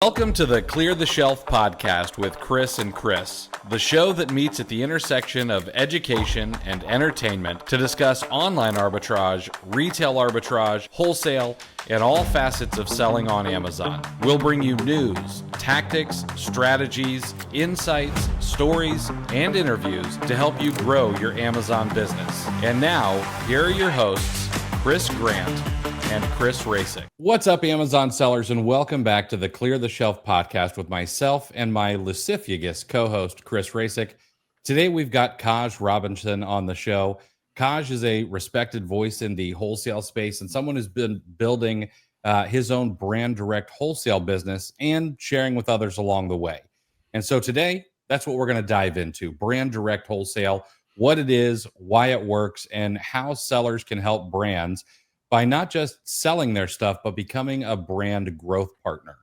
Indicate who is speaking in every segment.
Speaker 1: Welcome to the Clear the Shelf podcast with Chris and Chris, the show that meets at the intersection of education and entertainment to discuss online arbitrage, retail arbitrage, wholesale, and all facets of selling on Amazon. We'll bring you news, tactics, strategies, insights, stories, and interviews to help you grow your Amazon business. And now, here are your hosts, Chris Grant and Chris Racing. What's up, Amazon sellers, and welcome back to the Clear the Shelf podcast with myself and my lascivious co-host, Chris Racing. Today, we've got Caj Robinson on the show. Caj is a respected voice in the wholesale space and someone who's been building his own brand direct wholesale business and sharing with others along the way. And so today, that's what we're going to dive into, brand direct wholesale, what it is, why it works, and how sellers can help brands by not just selling their stuff, but becoming a brand growth partner.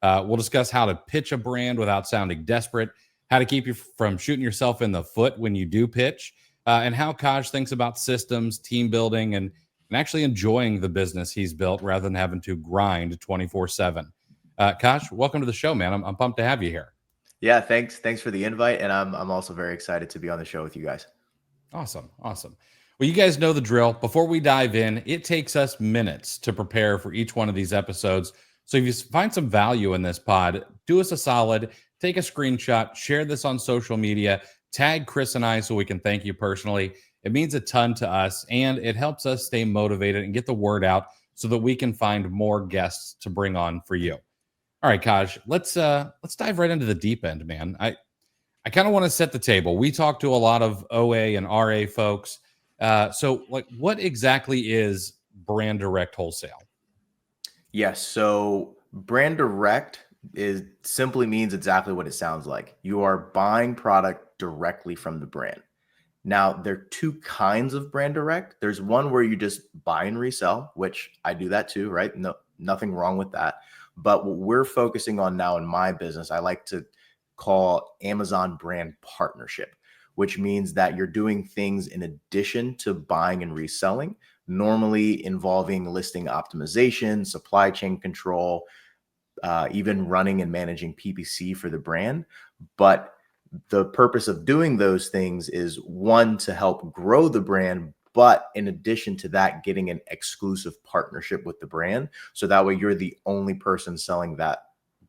Speaker 1: We'll discuss how to pitch a brand without sounding desperate, how to keep you from shooting yourself in the foot when you do pitch, and how Caj thinks about systems, team building, and actually enjoying the business he's built rather than having to grind 24/7. Caj, welcome to the show, man. I'm pumped to have you here.
Speaker 2: Yeah, thanks for the invite, and I'm also very excited to be on the show with you guys.
Speaker 1: Awesome. Well, you guys know the drill. Before we dive in, it takes us minutes to prepare for each one of these episodes. So if you find some value in this pod, do us a solid, take a screenshot, share this on social media, tag Chris and I so we can thank you personally. It means a ton to us, and it helps us stay motivated and get the word out so that we can find more guests to bring on for you. All right, Caj, let's dive right into the deep end, man. I kind of want to set the table. We talk to a lot of OA and RA folks. So what exactly is brand direct wholesale?
Speaker 2: Yes. So brand direct simply means exactly what it sounds like. You are buying product directly from the brand. Now, there are two kinds of brand direct. There's one where you just buy and resell, which I do that too, right? No, nothing wrong with that. But what we're focusing on now in my business, I like to call Amazon brand partnership, which means that you're doing things in addition to buying and reselling, normally involving listing optimization, supply chain control, even running and managing PPC for the brand. But the purpose of doing those things is, one, to help grow the brand, but in addition to that, getting an exclusive partnership with the brand. So that way you're the only person selling that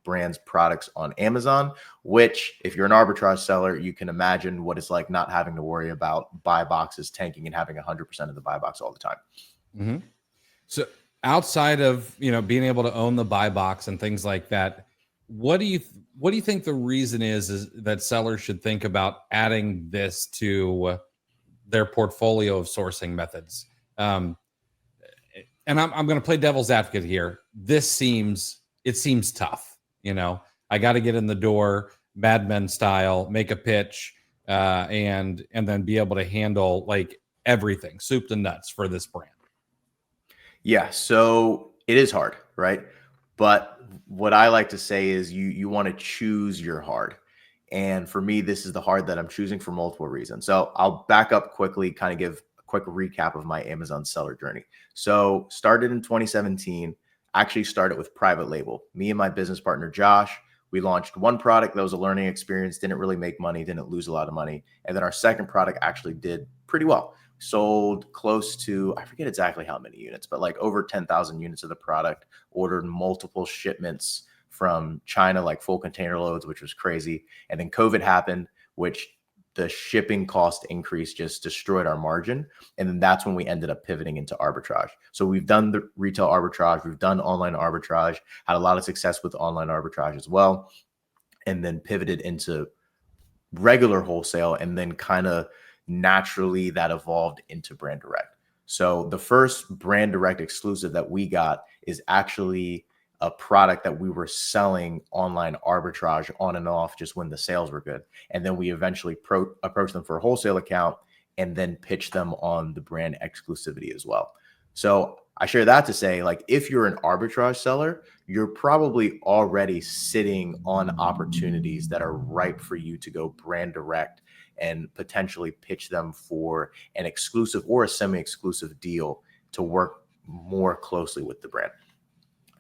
Speaker 2: brand's products on Amazon, which if you're an arbitrage seller, you can imagine what it's like not having to worry about buy boxes tanking and having 100% of the buy box all the time.
Speaker 1: Mm-hmm. So outside of, being able to own the buy box and things like that, what do you think the reason is that sellers should think about adding this to their portfolio of sourcing methods? And I'm going to play devil's advocate here. It seems tough. I got to get in the door, Mad Men style, make a pitch, and then be able to handle like everything, soup to nuts for this brand.
Speaker 2: Yeah, so it is hard, right? But what I like to say is you want to choose your hard. And for me, this is the hard that I'm choosing for multiple reasons. So I'll back up quickly, kind of give a quick recap of my Amazon seller journey. So started in 2017. Actually started with private label. Me and my business partner, Josh, we launched one product that was a learning experience, didn't really make money, didn't lose a lot of money. And then our second product actually did pretty well. Sold close to, I forget exactly how many units, but like over 10,000 units of the product, ordered multiple shipments from China, like full container loads, which was crazy. And then COVID happened, which the shipping cost increase just destroyed our margin. And then that's when we ended up pivoting into arbitrage. So we've done the retail arbitrage, we've done online arbitrage, had a lot of success with online arbitrage as well, and then pivoted into regular wholesale. And then kind of naturally that evolved into brand direct. So the first brand direct exclusive that we got is actually a product that we were selling online arbitrage on and off just when the sales were good. And then we eventually approached them for a wholesale account and then pitched them on the brand exclusivity as well. So I share that to say, like, if you're an arbitrage seller, you're probably already sitting on opportunities that are ripe for you to go brand direct and potentially pitch them for an exclusive or a semi-exclusive deal to work more closely with the brand.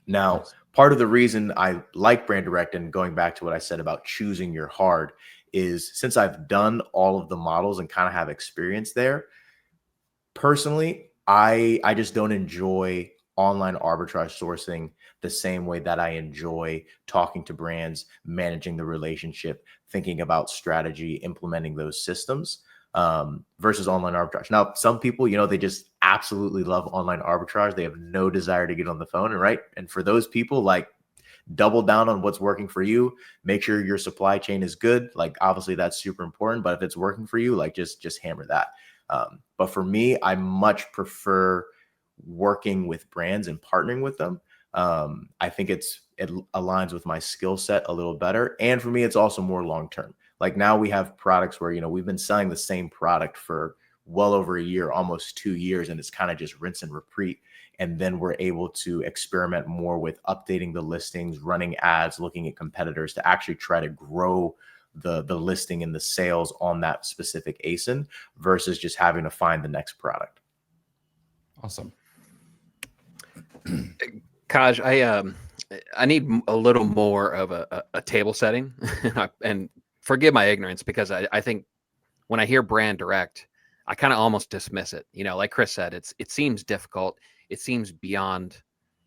Speaker 2: Now, part of the reason I like brand direct, and going back to what I said about choosing your hard, is since I've done all of the models and kind of have experience there, personally, I just don't enjoy online arbitrage sourcing the same way that I enjoy talking to brands, managing the relationship, thinking about strategy, implementing those systems, versus online arbitrage. Now, some people, they just absolutely love online arbitrage. They have no desire to get on the phone, and right. And for those people, like, double down on what's working for you. Make sure your supply chain is good. Like, obviously that's super important, but if it's working for you, like, just hammer that. But for me, I much prefer working with brands and partnering with them. I think it aligns with my skill set a little better. And for me, it's also more long-term. Like, now we have products where, we've been selling the same product for well over a year, almost 2 years, and it's kind of just rinse and repeat. And then we're able to experiment more with updating the listings, running ads, looking at competitors to actually try to grow the listing and the sales on that specific ASIN versus just having to find the next product.
Speaker 1: Awesome.
Speaker 3: Caj, I need a little more of a table setting, and forgive my ignorance, because I think when I hear brand direct, I kind of almost dismiss it. Like Chris said, it seems difficult. It seems beyond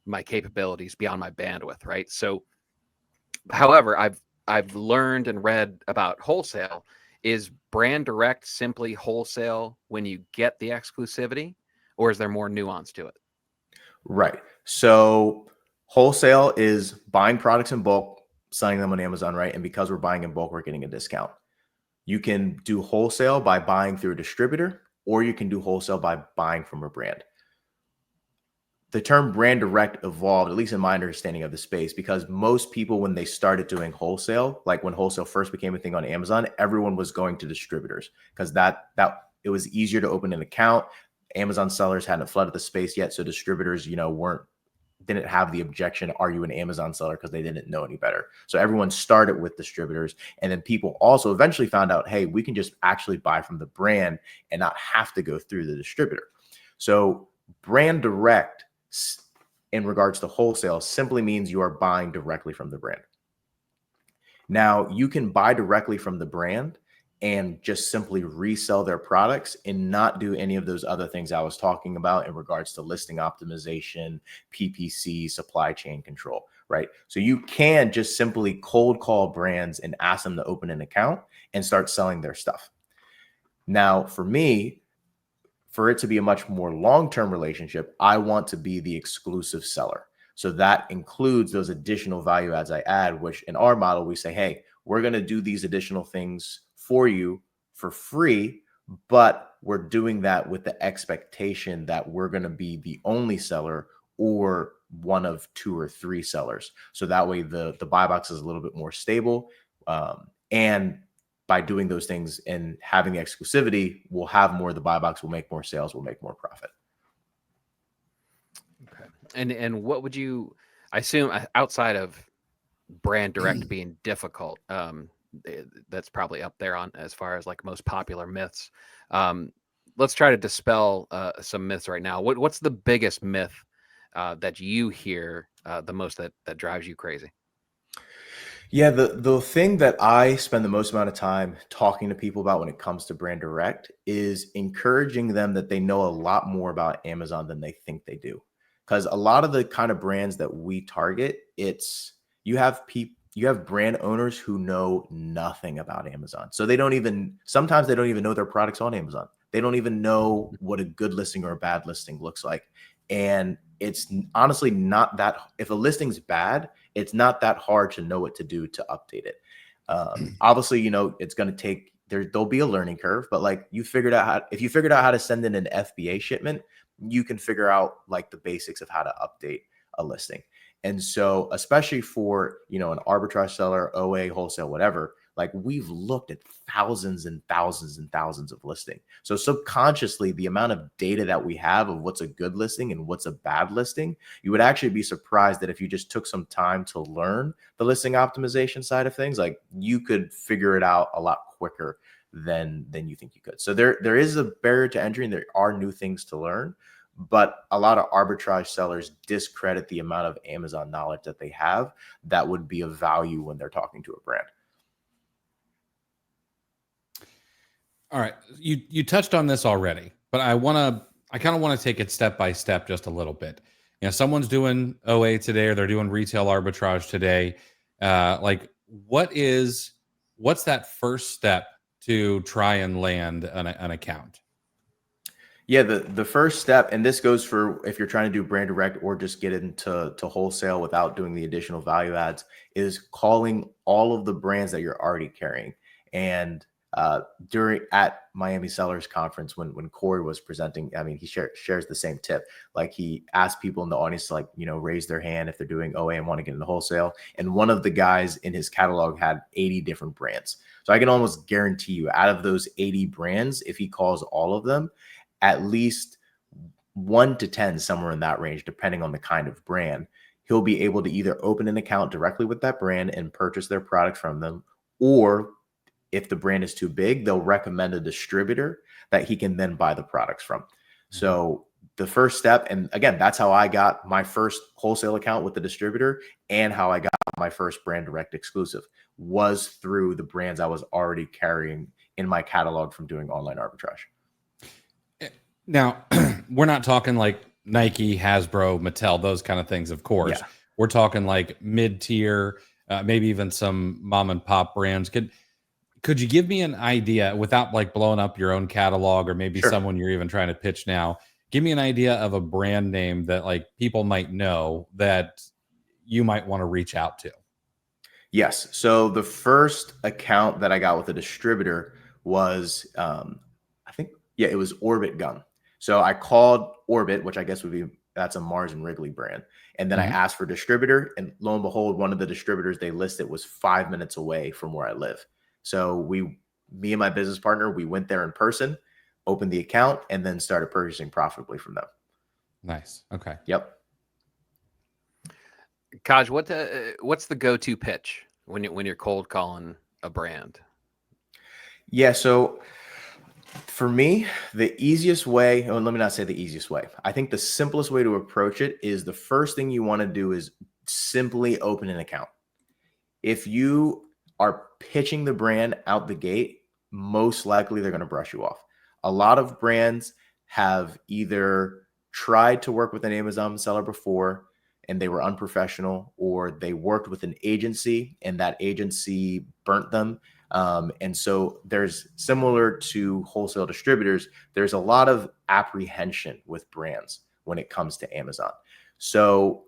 Speaker 3: my capabilities, beyond my bandwidth, right? So, however, I've learned and read about wholesale. Is brand direct simply wholesale when you get the exclusivity, or is there more nuance to it?
Speaker 2: Right. So wholesale is buying products in bulk, selling them on Amazon, right? And because we're buying in bulk, we're getting a discount. You can do wholesale by buying through a distributor, or you can do wholesale by buying from a brand. The term brand direct evolved, at least in my understanding of the space, because most people, when they started doing wholesale, like when wholesale first became a thing on Amazon, everyone was going to distributors because that it was easier to open an account. Amazon sellers hadn't flooded the space yet, so distributors, didn't have the objection, are you an Amazon seller? Because they didn't know any better. So everyone started with distributors. And then people also eventually found out, hey, we can just actually buy from the brand and not have to go through the distributor. So brand direct, in regards to wholesale, simply means you are buying directly from the brand. Now, you can buy directly from the brand and just simply resell their products and not do any of those other things I was talking about in regards to listing optimization, PPC, supply chain control, right? So you can just simply cold call brands and ask them to open an account and start selling their stuff. Now, for me, for it to be a much more long-term relationship, I want to be the exclusive seller. So that includes those additional value adds I add, which in our model, we say, hey, we're going to do these additional things for you for free, but we're doing that with the expectation that we're going to be the only seller or one of 2 or 3 sellers. So that way the buy box is a little bit more stable. And by doing those things and having the exclusivity, we'll have more of the buy box, we'll make more sales, we'll make more profit.
Speaker 3: Okay. And what would you, I assume, outside of brand direct being difficult, that's probably up there on as far as like most popular myths. Let's try to dispel some myths right now. What's the biggest myth that you hear the most that drives you crazy?
Speaker 2: Yeah, the thing that I spend the most amount of time talking to people about when it comes to brand direct is encouraging them that they know a lot more about Amazon than they think they do. Because a lot of the kind of brands that we target, you have brand owners who know nothing about Amazon. So sometimes they don't even know their products on Amazon. They don't even know what a good listing or a bad listing looks like. And it's honestly not that, if a listing's bad, it's not that hard to know what to do to update it. Obviously, it's going to take, there'll be a learning curve, but like if you figured out how to send in an FBA shipment, you can figure out like the basics of how to update a listing. And so, especially for, an arbitrage seller, OA, wholesale, whatever, like we've looked at thousands and thousands and thousands of listings. So subconsciously, the amount of data that we have of what's a good listing and what's a bad listing, you would actually be surprised that if you just took some time to learn the listing optimization side of things, like you could figure it out a lot quicker than you think you could. So there is a barrier to entry and there are new things to learn. But a lot of arbitrage sellers discredit the amount of Amazon knowledge that they have that would be of value when they're talking to a brand.
Speaker 1: All right. You touched on this already, but I kind of want to take it step by step just a little bit. You know, someone's doing OA today, or they're doing retail arbitrage today. Like what's that first step to try and land an account?
Speaker 2: Yeah, the first step, and this goes for if you're trying to do brand direct or just get into wholesale without doing the additional value adds, is calling all of the brands that you're already carrying. And during at Miami Sellers Conference, when Corey was presenting, I mean, he shares the same tip. Like, he asked people in the audience to, like, you know, raise their hand if they're doing OA and want to get into wholesale. And one of the guys in his catalog had 80 different brands. So I can almost guarantee you, out of those 80 brands, if he calls all of them, at least 1 to 10, somewhere in that range, depending on the kind of brand, he'll be able to either open an account directly with that brand and purchase their product from them, or if the brand is too big, they'll recommend a distributor that he can then buy the products from. So the first step, and again, that's how I got my first wholesale account with the distributor, and how I got my first brand direct exclusive, was through the brands I was already carrying in my catalog from doing online arbitrage.
Speaker 1: Now, we're not talking like Nike, Hasbro, Mattel, those kind of things, of course.
Speaker 2: Yeah.
Speaker 1: We're talking like mid-tier, maybe even some mom and pop brands. Could you give me an idea, without like blowing up your own catalog, or maybe
Speaker 2: Sure.
Speaker 1: someone you're even trying to pitch now? Give me an idea of a brand name that like people might know that you might want to reach out to.
Speaker 2: Yes. So the first account that I got with a distributor was, it was Orbit Gum. So I called Orbit, which I guess that's a Mars and Wrigley brand. And then I asked for distributor, and lo and behold, one of the distributors they listed was 5 minutes away from where I live. So me and my business partner, we went there in person, opened the account, and then started purchasing profitably from them.
Speaker 1: Nice. Okay.
Speaker 2: Yep.
Speaker 3: Caj, what's the go-to pitch when you're cold calling a brand?
Speaker 2: Yeah. So for me, the easiest way, let me not say the easiest way. I think the simplest way to approach it is, the first thing you want to do is simply open an account. If you are pitching the brand out the gate, most likely they're going to brush you off. A lot of brands have either tried to work with an Amazon seller before and they were unprofessional, or they worked with an agency and that agency burnt them. And so there's, similar to wholesale distributors, there's a lot of apprehension with brands when it comes to Amazon. So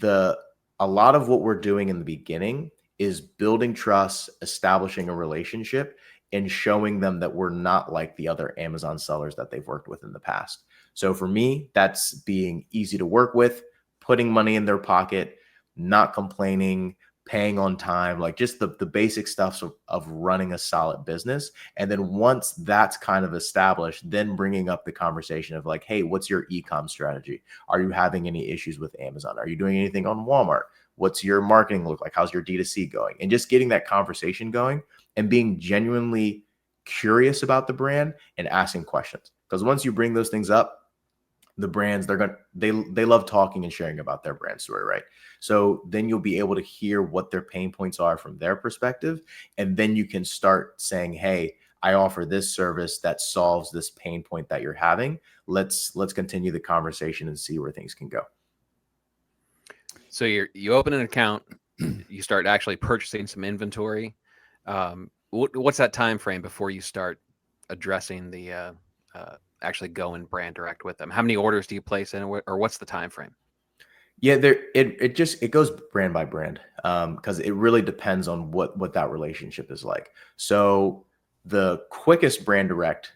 Speaker 2: a lot of what we're doing in the beginning is building trust, establishing a relationship, and showing them that we're not like the other Amazon sellers that they've worked with in the past. So for me, that's being easy to work with, putting money in their pocket, not complaining, paying on time, like just the basic stuff of running a solid business. And then once that's kind of established, then bringing up the conversation of like, hey, what's your e-com strategy? Are you having any issues with Amazon? Are you doing anything on Walmart? What's your marketing look like? How's your D2C going? And just getting that conversation going and being genuinely curious about the brand and asking questions. Because once you bring those things up, the brands, they love talking and sharing about their brand story, right? So then you'll be able to hear what their pain points are from their perspective. And then you can start saying, hey, I offer this service that solves this pain point that you're having. Let's continue the conversation and see where things can go.
Speaker 3: So you open an account, you start actually purchasing some inventory. What's that time frame before you start addressing the actually going brand direct with them? How many orders do you place in, or what's the time frame?
Speaker 2: Yeah, it goes brand by brand, because it really depends on what that relationship is like. So the quickest brand direct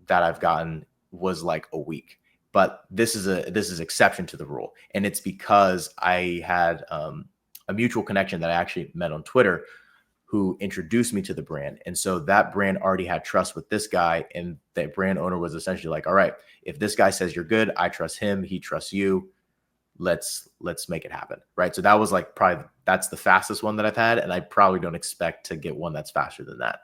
Speaker 2: that I've gotten was like a week, but this is exception to the rule, and it's because I had a mutual connection that I actually met on Twitter, who introduced me to the brand. And so that brand already had trust with this guy. And that brand owner was essentially like, all right, if this guy says you're good, I trust him, he trusts you. Let's make it happen. Right. So that was like, that's the fastest one that I've had. And I probably don't expect to get one that's faster than that.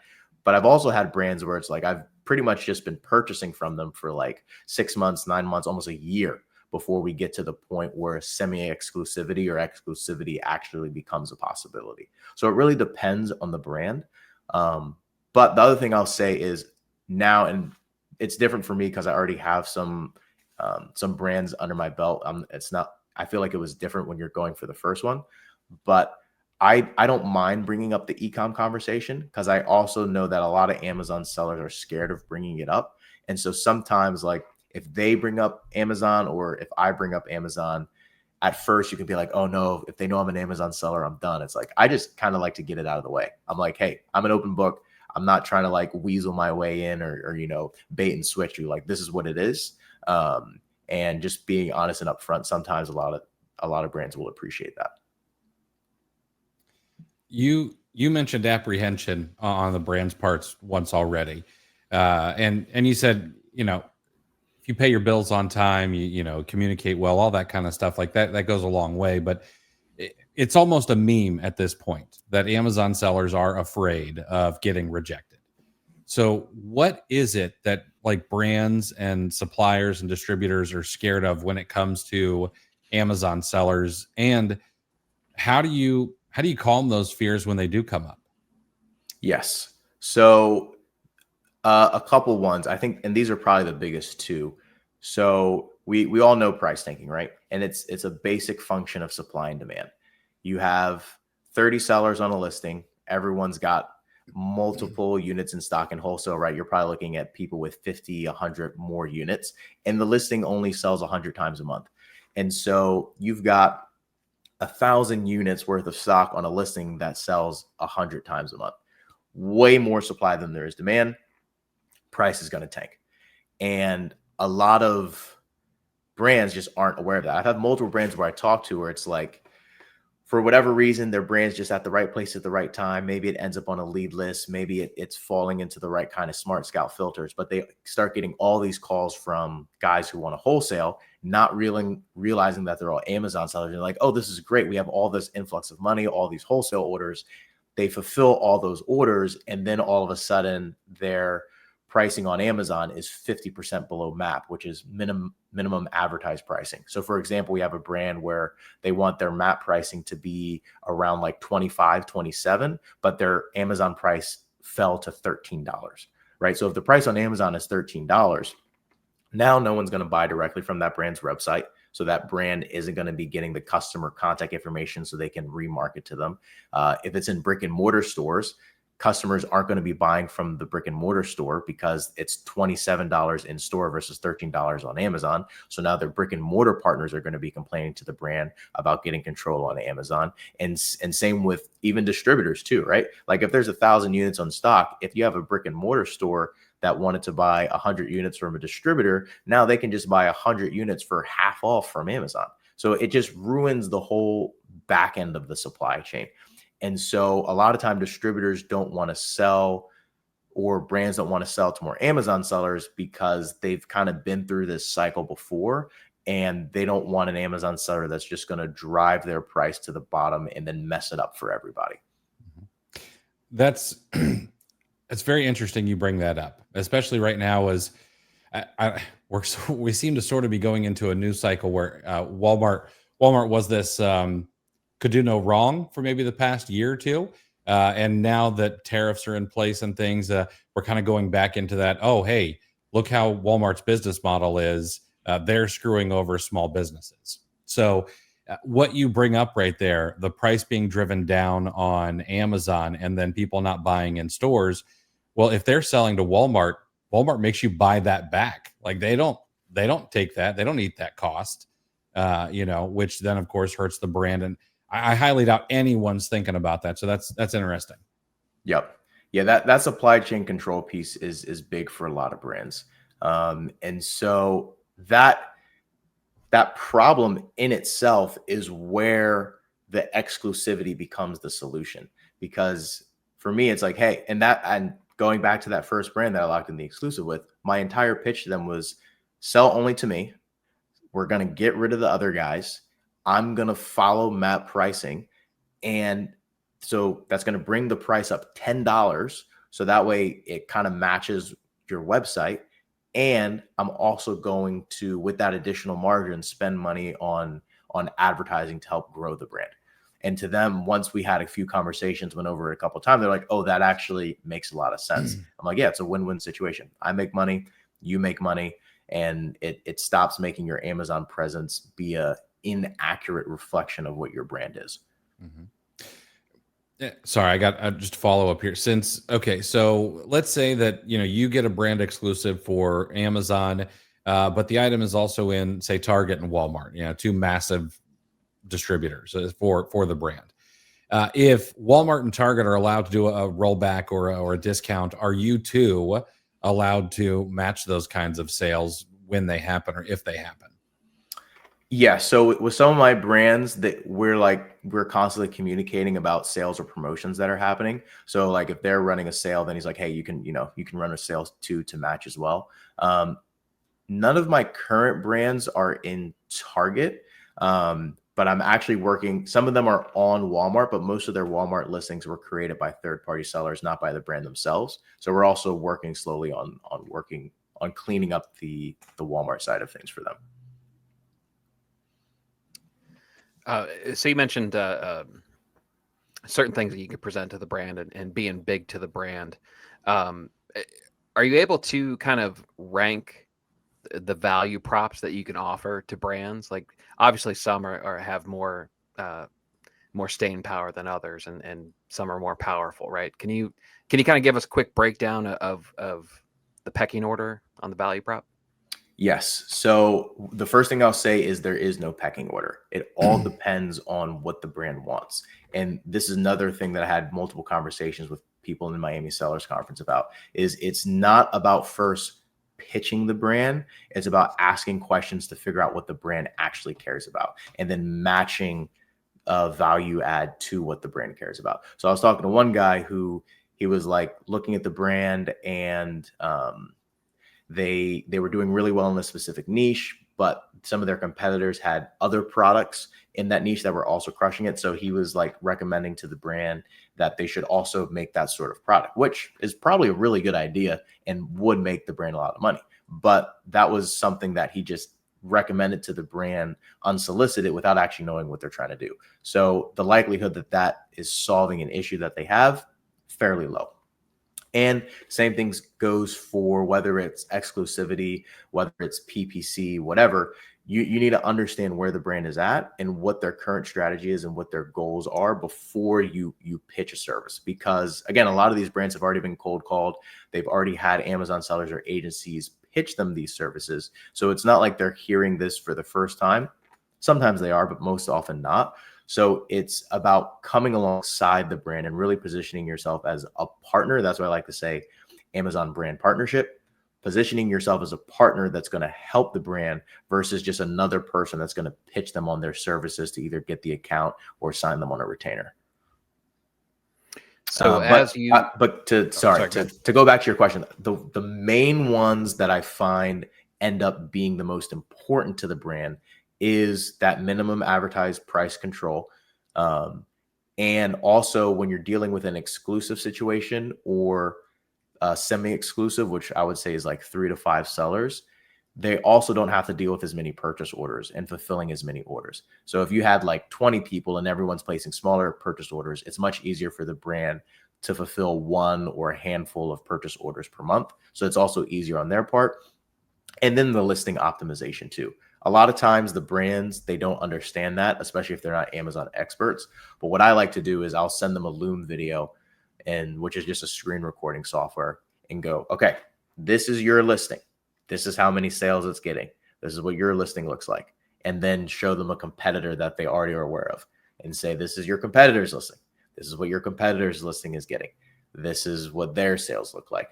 Speaker 2: But I've also had brands where it's like, I've pretty much just been purchasing from them for like 6 months, 9 months, almost a year before we get to the point where semi-exclusivity or exclusivity actually becomes a possibility. So it really depends on the brand. But the other thing I'll say is now, and it's different for me because I already have some brands under my belt. I feel like it was different when you're going for the first one, but I don't mind bringing up the e-com conversation because I also know that a lot of Amazon sellers are scared of bringing it up. And so sometimes, like, if they bring up Amazon or if I bring up Amazon, at first you can be like, oh no, if they know I'm an Amazon seller, I'm done. It's like, I just kind of like to get it out of the way. I'm like, hey, I'm an open book. I'm not trying to like weasel my way in or bait and switch you. Like, this is what it is. And just being honest and upfront, sometimes a lot of brands will appreciate that.
Speaker 1: You mentioned apprehension on the brand's parts once already. And you said, if you pay your bills on time, you communicate well, all that kind of stuff like that goes a long way. But it's almost a meme at this point that Amazon sellers are afraid of getting rejected. So what is it that like brands and suppliers and distributors are scared of when it comes to Amazon sellers? And how do you calm those fears when they do come up?
Speaker 2: Yes. So a couple ones, I think, and these are probably the biggest two. So we all know price tanking, right? And it's a basic function of supply and demand. You have 30 sellers on a listing. Everyone's got multiple units in stock in wholesale, right? You're probably looking at people with 50, 100 more units, and the listing only sells 100 times a month. And so you've got 1,000 units worth of stock on a listing that sells 100 times a month. Way more supply than there is demand. Price is going to tank. And a lot of brands just aren't aware of that. I've had multiple brands where I talk to where it's like, for whatever reason, their brand's just at the right place at the right time. Maybe it ends up on a lead list. Maybe it's falling into the right kind of smart scout filters, but they start getting all these calls from guys who want to wholesale, not realizing that they're all Amazon sellers. They're like, oh, this is great. We have all this influx of money, all these wholesale orders. They fulfill all those orders, and then all of a sudden their pricing on Amazon is 50% below MAP, which is minimum advertised pricing. So for example, we have a brand where they want their MAP pricing to be around like 25, 27, but their Amazon price fell to $13, right? So if the price on Amazon is $13, now no one's going to buy directly from that brand's website. So that brand isn't going to be getting the customer contact information so they can remarket to them. If it's in brick and mortar stores, customers aren't going to be buying from the brick and mortar store because it's $27 in store versus $13 on Amazon. So now their brick and mortar partners are going to be complaining to the brand about getting control on Amazon. And same with even distributors too, right? Like if there's 1,000 units on stock, if you have a brick and mortar store that wanted to buy 100 units from a distributor, now they can just buy 100 units for half off from Amazon. So it just ruins the whole back end of the supply chain. And so a lot of time distributors don't want to sell, or brands don't want to sell to more Amazon sellers because they've kind of been through this cycle before, and they don't want an Amazon seller that's just going to drive their price to the bottom and then mess it up for everybody.
Speaker 1: That's very interesting you bring that up, especially right now as we seem to sort of be going into a new cycle where Walmart was this could do no wrong for maybe the past year or two. And now that tariffs are in place and things, we're kind of going back into that. Oh, hey, look how Walmart's business model is. They're screwing over small businesses. So what you bring up right there, the price being driven down on Amazon and then people not buying in stores. Well, if they're selling to Walmart, Walmart makes you buy that back. Like they don't take that. They don't eat that cost, which then of course hurts the brand. And I highly doubt anyone's thinking about that. So that's interesting.
Speaker 2: Yep. Yeah, that supply chain control piece is big for a lot of brands. And so that problem in itself is where the exclusivity becomes the solution. Because for me, it's like, hey, and going back to that first brand that I locked in the exclusive with, my entire pitch to them was sell only to me. We're going to get rid of the other guys. I'm going to follow MAP pricing. And so that's going to bring the price up $10. So that way it kind of matches your website, and I'm also going to, with that additional margin, spend money on advertising to help grow the brand. And to them, once we had a few conversations, went over it a couple of times, they're like, oh, that actually makes a lot of sense. I'm like, yeah, it's a win-win situation. I make money, you make money, and it stops making your Amazon presence be a inaccurate reflection of what your brand is.
Speaker 1: Mm-hmm. Yeah, sorry, I got just to follow up here. So let's say that you get a brand exclusive for Amazon, but the item is also in, say, Target and Walmart, two massive distributors for the brand. If Walmart and Target are allowed to do a rollback or a discount, are you too allowed to match those kinds of sales when they happen or if they happen?
Speaker 2: Yeah. So with some of my brands that we're constantly communicating about sales or promotions that are happening. So like if they're running a sale, then he's like, hey, you can run a sale too to match as well. None of my current brands are in Target. But I'm actually working. Some of them are on Walmart, but most of their Walmart listings were created by third-party sellers, not by the brand themselves. So we're also working slowly on cleaning up the Walmart side of things for them.
Speaker 3: So you mentioned certain things that you could present to the brand and being big to the brand. Are you able to kind of rank the value props that you can offer to brands? Like obviously some have more staying power than others, and some are more powerful, right? Can you kind of give us a quick breakdown of the pecking order on the value prop?
Speaker 2: Yes. So the first thing I'll say is there is no pecking order. It all depends on what the brand wants. And this is another thing that I had multiple conversations with people in the Miami Sellers Conference about, is it's not about first pitching the brand. It's about asking questions to figure out what the brand actually cares about, and then matching value add to what the brand cares about. So I was talking to one guy who he was like looking at the brand, and they were doing really well in a specific niche, but some of their competitors had other products in that niche that were also crushing it. So he was like recommending to the brand that they should also make that sort of product, which is probably a really good idea and would make the brand a lot of money. But that was something that he just recommended to the brand unsolicited without actually knowing what they're trying to do. So the likelihood that that is solving an issue that they have, fairly low. And same things goes for whether it's exclusivity, whether it's PPC, whatever. You need to understand where the brand is at and what their current strategy is and what their goals are before you pitch a service. Because again, a lot of these brands have already been cold called. They've already had Amazon sellers or agencies pitch them these services. So it's not like they're hearing this for the first time. Sometimes they are, but most often not. So it's about coming alongside the brand and really positioning yourself as a partner. That's why I like to say Amazon brand partnership, positioning yourself as a partner that's going to help the brand versus just another person that's going to pitch them on their services to either get the account or sign them on a retainer.
Speaker 3: So
Speaker 2: to go back to your question, the main ones that I find end up being the most important to the brand is that minimum advertised price control. And also when you're dealing with an exclusive situation or semi-exclusive, which I would say is like 3 to 5 sellers, they also don't have to deal with as many purchase orders and fulfilling as many orders. So if you had like 20 people and everyone's placing smaller purchase orders, it's much easier for the brand to fulfill one or a handful of purchase orders per month. So it's also easier on their part. And then the listing optimization too. A lot of times the brands, they don't understand that, especially if they're not Amazon experts. But what I like to do is I'll send them a Loom video, and which is just a screen recording software, and go, okay, this is your listing. This is how many sales it's getting. This is what your listing looks like. And then show them a competitor that they already are aware of and say, this is your competitor's listing. This is what your competitor's listing is getting. This is what their sales look like.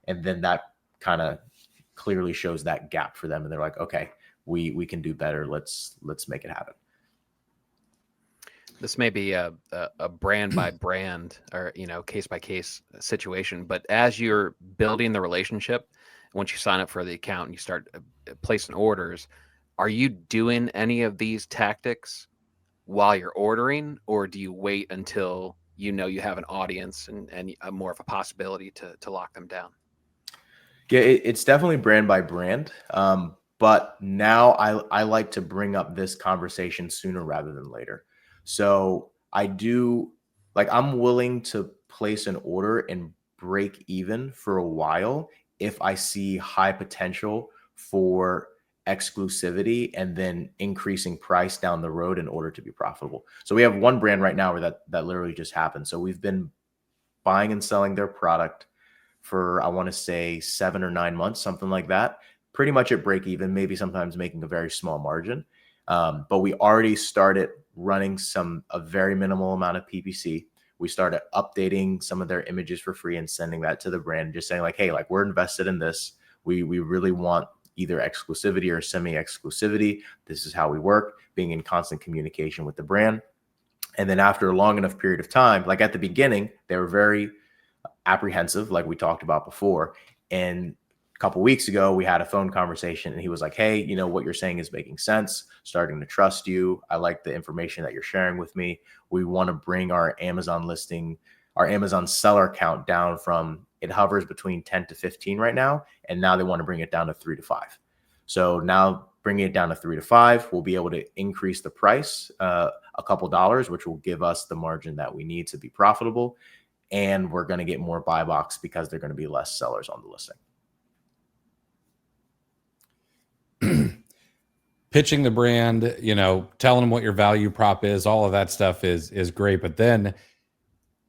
Speaker 2: And then that kind of clearly shows that gap for them. And they're like, okay, we can do better. Let's make it happen.
Speaker 3: This may be a brand by brand or, case by case situation, but as you're building the relationship, once you sign up for the account and you start placing orders, are you doing any of these tactics while you're ordering, or do you wait until you have an audience and more of a possibility to lock them down?
Speaker 2: Yeah, it's definitely brand by brand. But now I like to bring up this conversation sooner rather than later. So I do like I'm willing to place an order and break even for a while if I see high potential for exclusivity and then increasing price down the road in order to be profitable. So we have one brand right now where that literally just happened. So we've been buying and selling their product for, I want to say 7 or 9 months, something like that, pretty much at break even, maybe sometimes making a very small margin. But we already started running a very minimal amount of PPC. We started updating some of their images for free and sending that to the brand, just saying like, hey, like we're invested in this. We really want either exclusivity or semi-exclusivity. This is how we work, being in constant communication with the brand. And then after a long enough period of time, like at the beginning, they were very apprehensive, like we talked about before. And a couple of weeks ago, we had a phone conversation and he was like, hey, you know, what you're saying is making sense. Starting to trust you. I like the information that you're sharing with me. We want to bring our Amazon listing, our Amazon seller count down from, it hovers between 10 to 15 right now. And now they want to bring it down to 3 to 5. So now bringing it down to 3 to 5, we'll be able to increase the price a couple dollars, which will give us the margin that we need to be profitable. And we're going to get more buy box because they're going to be less sellers on the listing.
Speaker 1: Pitching the brand, you know, telling them what your value prop is, all of that stuff is great, but then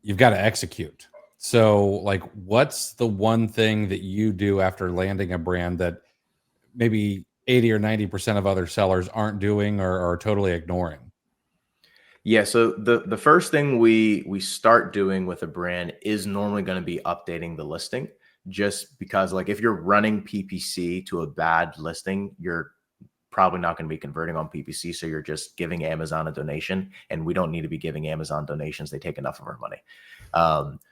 Speaker 1: you've got to execute. So like, what's the one thing that you do after landing a brand that maybe 80 or 90% of other sellers aren't doing or are totally ignoring?
Speaker 2: Yeah, so the first thing we start doing with a brand is normally going to be updating the listing, just because like if you're running PPC to a bad listing, you're probably not going to be converting on PPC. So you're just giving Amazon a donation, and we don't need to be giving Amazon donations. They take enough of our money.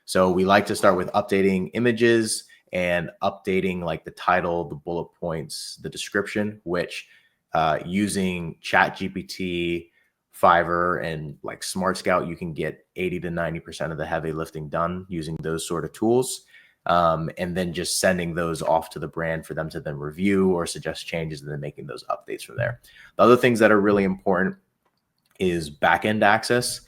Speaker 2: So we like to start with updating images and updating like the title, the bullet points, the description, which using ChatGPT, Fiverr, and like Smart Scout, you can get 80 to 90% of the heavy lifting done using those sort of tools. And then just sending those off to the brand for them to then review or suggest changes, and then making those updates from there. The other things that are really important is back-end access.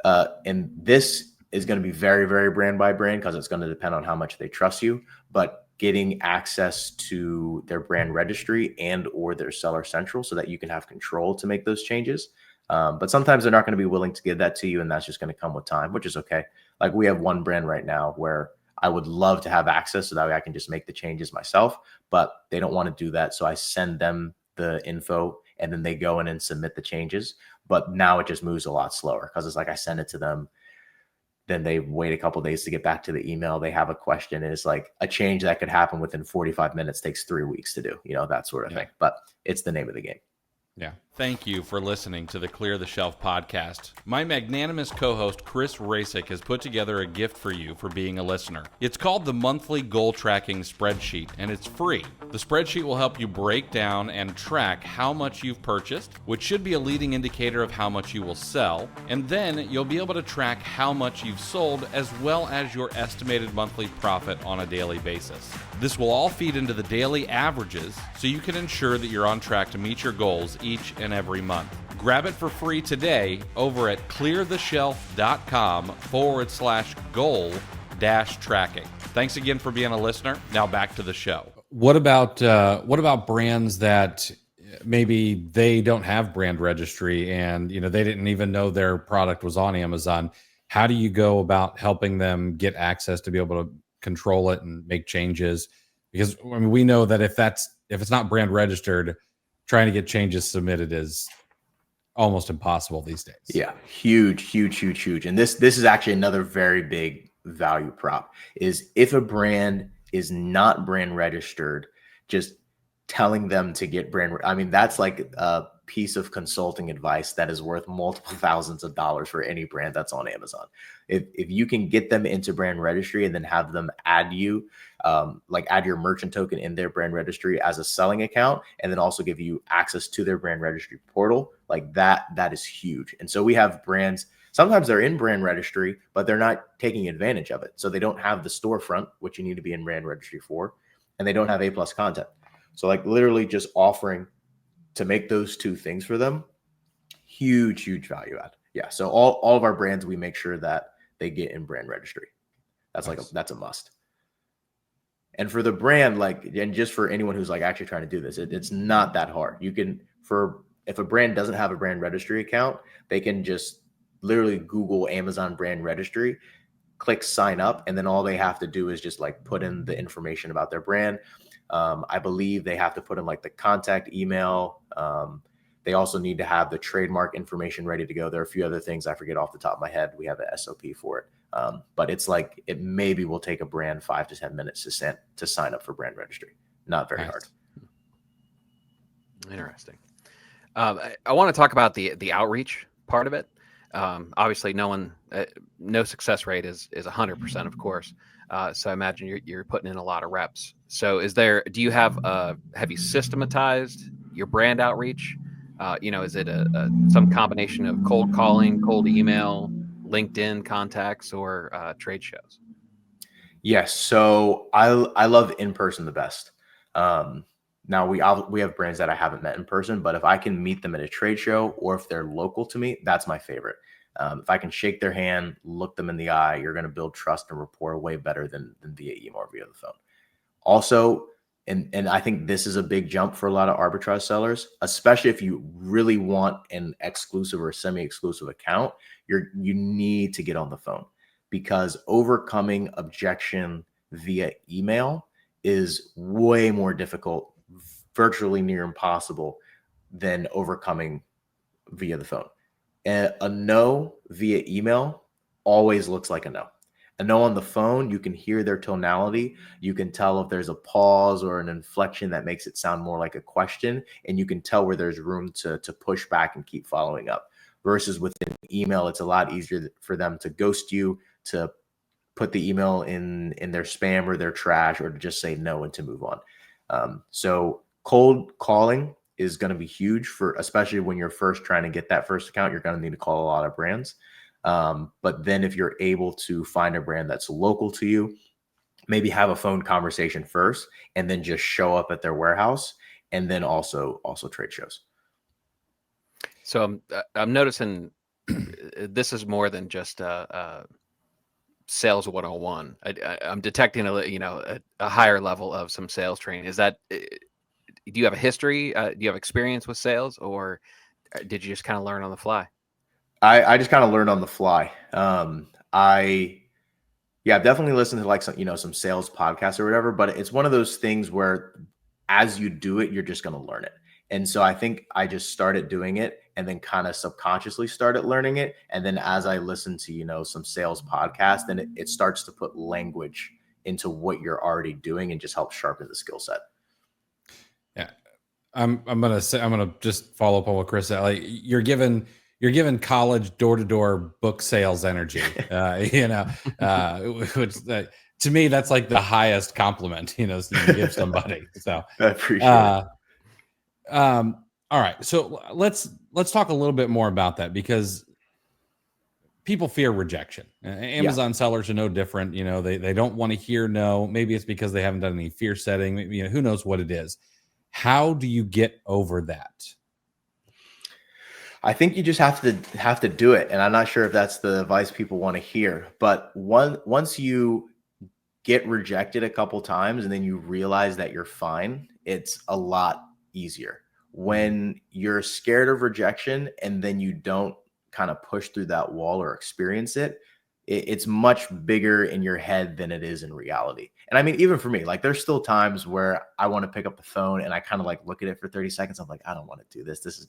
Speaker 2: And this is going to be very, very brand by brand because it's going to depend on how much they trust you. But getting access to their brand registry and or their seller central so that you can have control to make those changes. But sometimes they're not going to be willing to give that to you, and that's just going to come with time, which is okay. Like we have one brand right now where I would love to have access so that way I can just make the changes myself, but they don't want to do that. So I send them the info and then they go in and submit the changes. But now it just moves a lot slower because it's like I send it to them, then they wait a couple of days to get back to the email. They have a question, and it's like a change that could happen within 45 minutes takes 3 weeks to do, you know, that sort of thing. But it's the name of the game.
Speaker 1: Yeah. Thank you for listening to the Clear the Shelf podcast. My magnanimous co-host Chris Rasick has put together a gift for you for being a listener. It's called the Monthly Goal Tracking Spreadsheet, and it's free. The spreadsheet will help you break down and track how much you've purchased, which should be a leading indicator of how much you will sell, and then you'll be able to track how much you've sold as well as your estimated monthly profit on a daily basis. This will all feed into the daily averages so you can ensure that you're on track to meet your goals each and every month. Grab it for free today over at cleartheshelf.com/goal-tracking. Thanks again for being a listener. Now back to the show. What about brands that maybe they don't have brand registry and you know they didn't even know their product was on Amazon? How do you go about helping them get access to be able to control it and make changes? Because I mean, we know that if it's not brand registered, trying to get changes submitted is almost impossible these days.
Speaker 2: Yeah, huge. And this is actually another very big value prop is if a brand is not brand registered, just telling them to get brand. I mean, that's like a piece of consulting advice that is worth multiple thousands of dollars for any brand that's on Amazon. If you can get them into brand registry and then have them add you, like add your merchant token in their brand registry as a selling account, and then also give you access to their brand registry portal, like that is huge. And so we have brands, sometimes they're in brand registry, but they're not taking advantage of it. So they don't have the storefront, which you need to be in brand registry for. and they don't have A+ content. So like literally just offering to make those two things for them, huge value add. Yeah. So all of our brands, we make sure that they get in brand registry. That's nice. That's a must. And for the brand, like, and just for anyone who's like actually trying to do this, it's not that hard. You can, if a brand doesn't have a brand registry account, they can just literally Google Amazon brand registry, click sign up, and then all they have to do is just like put in the information about their brand. I believe they have to put in like the contact email. They also need to have the trademark information ready to go. There are a few other things I forget off the top of my head. We have an SOP for it. But it's like, it maybe will take a brand 5 to 10 minutes to sign up for brand registry. Not very hard.
Speaker 3: Interesting. I want to talk about the outreach part of it. Obviously no success rate is 100%, of course. So I imagine you're putting in a lot of reps. So have you systematized your brand outreach? Is it some combination of cold calling, cold email, LinkedIn contacts, or trade shows?
Speaker 2: Yes. So I love in person the best. Now we have brands that I haven't met in person, but if I can meet them at a trade show or if they're local to me, that's my favorite. If I can shake their hand, look them in the eye, you're going to build trust and rapport way better than via email or via the phone. Also, and I think this is a big jump for a lot of arbitrage sellers, especially if you really want an exclusive or semi-exclusive account, you need to get on the phone, because overcoming objection via email is way more difficult, virtually near impossible, than overcoming via the phone. And a no via email always looks like a no. A no on the phone, you can hear their tonality. You can tell if there's a pause or an inflection that makes it sound more like a question, and you can tell where there's room to push back and keep following up. Versus with an email, it's a lot easier for them to ghost you, to put the email in their spam or their trash, or to just say no and to move on. So cold calling is going to be huge, especially when you're first trying to get that first account. You're going to need to call a lot of brands. But then if you're able to find a brand that's local to you, maybe have a phone conversation first and then just show up at their warehouse, and then also trade shows.
Speaker 3: So I'm noticing this is more than just sales 101. I'm detecting a higher level of some sales training. Is that, do you have a history? Do you have experience with sales, or did you just kind of learn on the fly?
Speaker 2: I just kind of learned on the fly. I've definitely listened to like some sales podcasts or whatever, but it's one of those things where as you do it, you're just going to learn it. And so I think I just started doing it and then kind of subconsciously started learning it. And then as I listen to, some sales podcasts, then it starts to put language into what you're already doing and just help sharpen the skill set.
Speaker 1: Yeah. I'm going to just follow up on what Chris said. Like, you're given college door-to-door book sales energy, which to me, that's like the highest compliment, you give somebody. So
Speaker 2: I appreciate it.
Speaker 1: All right. So let's talk a little bit more about that, because people fear rejection. Amazon sellers are no different. They don't want to hear no. Maybe it's because they haven't done any fear setting. Maybe, who knows what it is. How do you get over that?
Speaker 2: I think you just have to do it. And I'm not sure if that's the advice people want to hear, but once you get rejected a couple times and then you realize that you're fine, it's a lot easier. When you're scared of rejection and then you don't kind of push through that wall or experience it, it's much bigger in your head than it is in reality. And I mean, even for me, like, there's still times where I want to pick up the phone and I kind of like look at it for 30 seconds. I'm like, I don't want to do this. This is,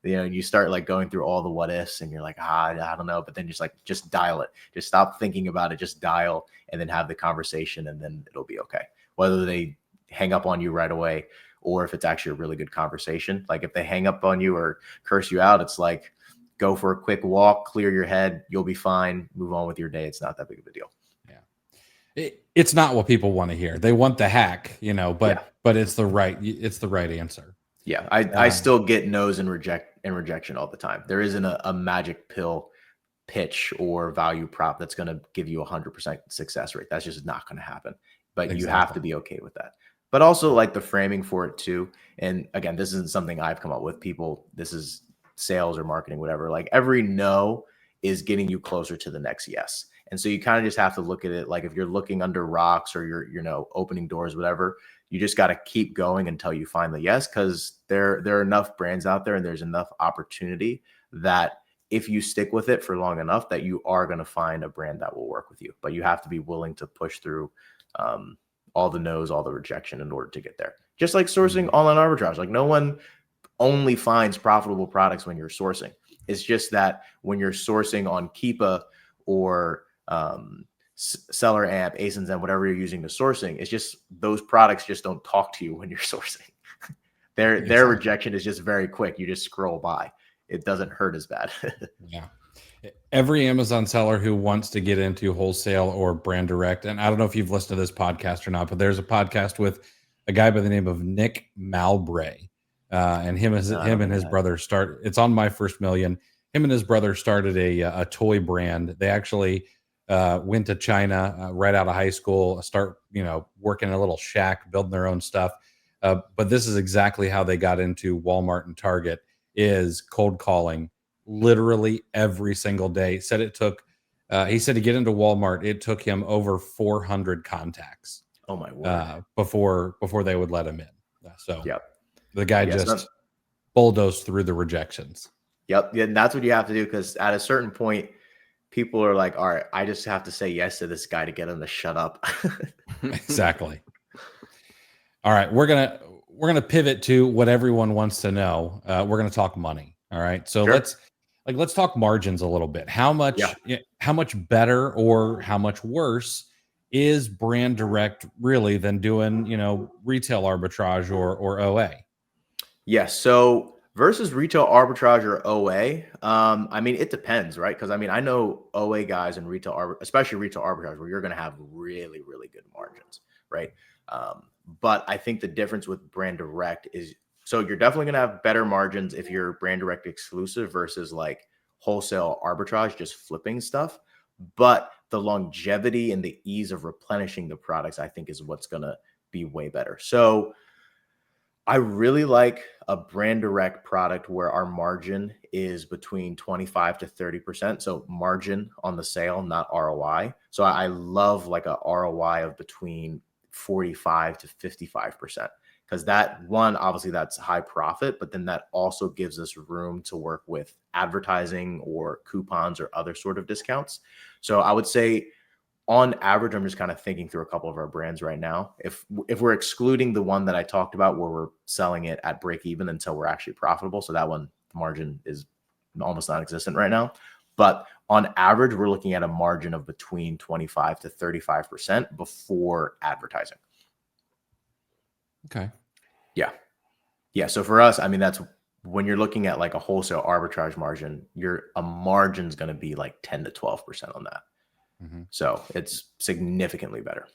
Speaker 2: you start like going through all the what ifs and you're like, I don't know. But then just dial it. Just stop thinking about it. Just dial and then have the conversation, and then it'll be okay. Whether they hang up on you right away or if it's actually a really good conversation. Like, if they hang up on you or curse you out, it's like, go for a quick walk, clear your head. You'll be fine. Move on with your day. It's not that big of a deal.
Speaker 1: Yeah. It's not what people want to hear. They want the hack, but it's the right answer.
Speaker 2: Yeah. I still get no's and rejection all the time. There isn't a magic pill pitch or value prop that's going to give you 100% success rate. That's just not going to happen, but You have to be okay with that. but also like the framing for it too. And again, this isn't something I've come up with. This is sales or marketing, whatever. Like every no is getting you closer to the next yes. And so you kind of just have to look at it like if you're looking under rocks or you're opening doors, whatever, you just got to keep going until you find the yes, because there are enough brands out there and there's enough opportunity that if you stick with it for long enough that you are going to find a brand that will work with you. But you have to be willing to push through all the no's, all the rejection in order to get there. Just like sourcing online arbitrage. Like no one only finds profitable products when you're sourcing. It's just that when you're sourcing on Keepa or Seller Amp, ASINs, and whatever you're using to sourcing, it's just those products just don't talk to you when you're sourcing. Their rejection is just very quick. You just scroll by. It doesn't hurt as bad.
Speaker 1: Yeah. Every Amazon seller who wants to get into wholesale or brand direct, and I don't know if you've listened to this podcast or not, but there's a podcast with a guy by the name of Nick Malbray, and him and his brother start. It's on My First Million. Him and his brother started a toy brand. They actually went to China right out of high school, start working in a little shack, building their own stuff. But this is exactly how they got into Walmart and Target, is cold calling literally every single day. He said to get into Walmart, it took him over 400 contacts.
Speaker 2: Oh my word.
Speaker 1: Before they would let him in. So
Speaker 2: yep.
Speaker 1: The guy just bulldozed through the rejections.
Speaker 2: Yep. Yeah, and that's what you have to do, because at a certain point, people are like, all right, I just have to say yes to this guy to get him to shut up.
Speaker 1: Exactly. All right. We're going to pivot to what everyone wants to know. We're going to talk money. All right. So
Speaker 2: sure.
Speaker 1: let's talk margins a little bit. How much better or how much worse is brand direct really than doing, retail arbitrage or OA?
Speaker 2: Yes. So versus retail arbitrage or OA, I mean, it depends, right? Because I mean, I know OA guys and especially retail arbitrage, where you're going to have really, really good margins, right? But I think the difference with brand direct is, so you're definitely going to have better margins if you're brand direct exclusive versus like wholesale arbitrage, just flipping stuff. But the longevity and the ease of replenishing the products, I think, is what's going to be way better. So I really like a brand direct product where our margin is between 25 to 30%. So margin on the sale, not ROI. So I love like a ROI of between 45 to 55%, because that one, obviously that's high profit, but then that also gives us room to work with advertising or coupons or other sort of discounts. So I would say on average, I'm just kind of thinking through a couple of our brands right now. If we're excluding the one that I talked about where we're selling it at break even until we're actually profitable, so that one, the margin is almost non-existent right now. But on average, we're looking at a margin of between 25 to 35% before advertising.
Speaker 1: Okay.
Speaker 2: Yeah. Yeah. So for us, I mean, that's when you're looking at like a wholesale arbitrage margin, a margin's going to be like 10 to 12% on that. Mm-hmm. So it's significantly better.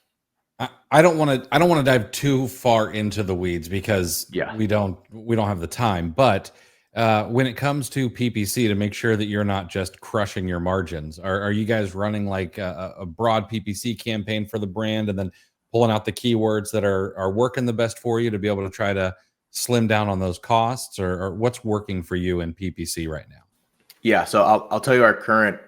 Speaker 1: I don't want to dive too far into the weeds because we don't have the time. But when it comes to PPC, to make sure that you're not just crushing your margins, are you guys running like a broad PPC campaign for the brand and then pulling out the keywords that are working the best for you to be able to try to slim down on those costs, or what's working for you in PPC right now?
Speaker 2: Yeah. So I'll tell you our current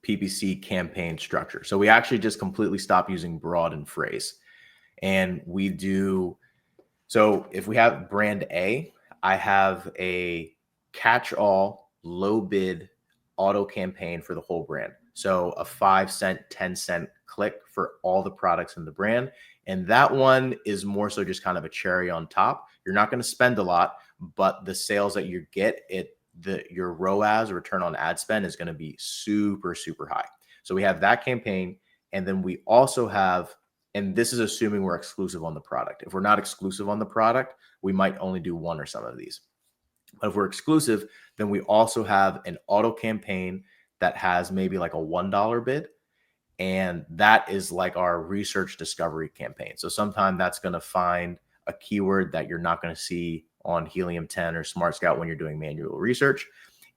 Speaker 2: PPC campaign structure. So we actually just completely stopped using broad and phrase. And we do, so if we have brand A, I have a catch-all low bid auto campaign for the whole brand. So a 5-cent, 10-cent click for all the products in the brand. And that one is more so just kind of a cherry on top. You're not going to spend a lot, but the sales that you get, your ROAS, return on ad spend, is going to be super, super high. So we have that campaign. And then we also have, and this is assuming we're exclusive on the product. If we're not exclusive on the product, we might only do one or some of these. But if we're exclusive, then we also have an auto campaign that has maybe like a $1 bid. And that is like our research discovery campaign. So sometime that's going to find a keyword that you're not going to see on Helium 10 or Smart Scout when you're doing manual research.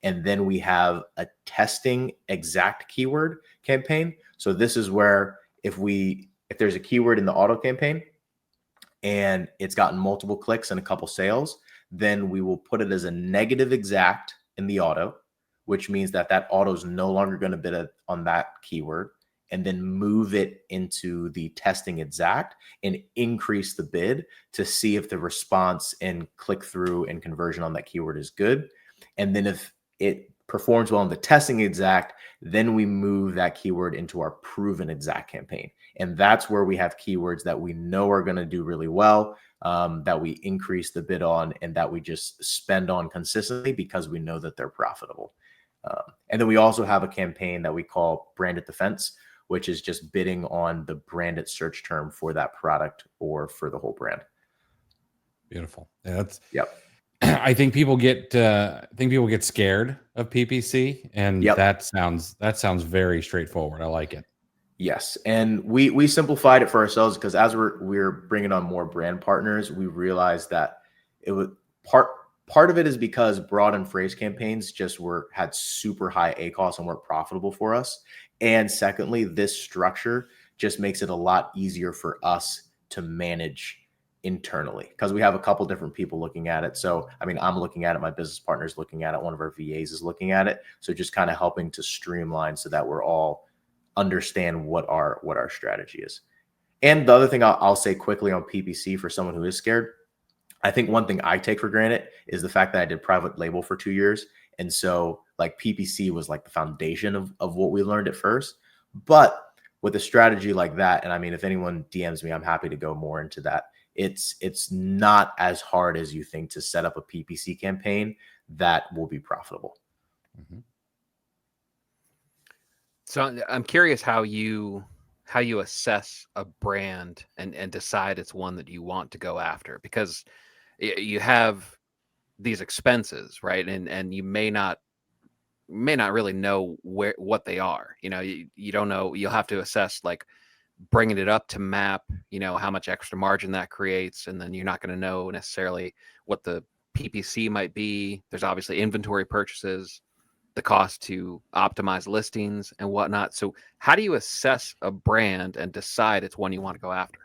Speaker 2: And then we have a testing exact keyword campaign. So this is where if there's a keyword in the auto campaign and it's gotten multiple clicks and a couple sales, then we will put it as a negative exact in the auto, which means that that auto is no longer going to bid on that keyword, and then move it into the testing exact and increase the bid to see if the response and click through and conversion on that keyword is good. And then if it performs well in the testing exact, then we move that keyword into our proven exact campaign. And that's where we have keywords that we know are going to do really well, that we increase the bid on, and that we just spend on consistently because we know that they're profitable. And then we also have a campaign that we call branded defense, which is just bidding on the branded search term for that product or for the whole brand.
Speaker 1: Beautiful. Yeah, that's,
Speaker 2: yep.
Speaker 1: I think people get scared of PPC, and
Speaker 2: Yep.
Speaker 1: that sounds very straightforward. I like it.
Speaker 2: Yes, and we simplified it for ourselves because as we're bringing on more brand partners, we realized that it was part of it is because broad and phrase campaigns just had super high ACoS and weren't profitable for us. And secondly, this structure just makes it a lot easier for us to manage internally because we have a couple different people looking at it. So, I mean, I'm looking at it, my business partner's looking at it, one of our VAs is looking at it. So just kind of helping to streamline so that we're all understand what our strategy is. And the other thing I'll say quickly on PPC for someone who is scared, I think one thing I take for granted is the fact that I did private label for 2 years. And so like PPC was like the foundation of what we learned at first. But with a strategy like that, and I mean, if anyone DMs me, I'm happy to go more into that. It's not as hard as you think to set up a PPC campaign that will be profitable.
Speaker 1: Mm-hmm.
Speaker 3: So I'm curious how you assess a brand and decide it's one that you want to go after, because you have these expenses, right? And you may not really know what they are. You don't know. You'll have to assess, like, bringing it up to map, how much extra margin that creates. And then you're not going to know necessarily what the PPC might be. There's obviously inventory purchases, the cost to optimize listings and whatnot. So how do you assess a brand and decide it's one you want to go after?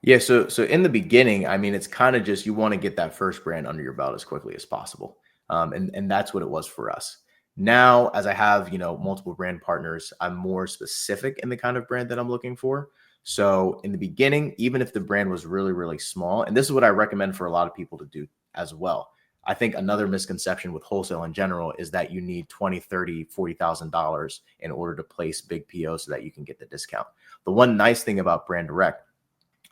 Speaker 2: Yeah, so in the beginning, I mean, it's kind of just you want to get that first brand under your belt as quickly as possible. And that's what it was for us. Now, as I have, multiple brand partners, I'm more specific in the kind of brand that I'm looking for. So in the beginning, even if the brand was really, really small, and this is what I recommend for a lot of people to do as well. I think another misconception with wholesale in general is that you need $20,000, $30,000, $40,000 in order to place big POs so that you can get the discount. The one nice thing about Brand Direct,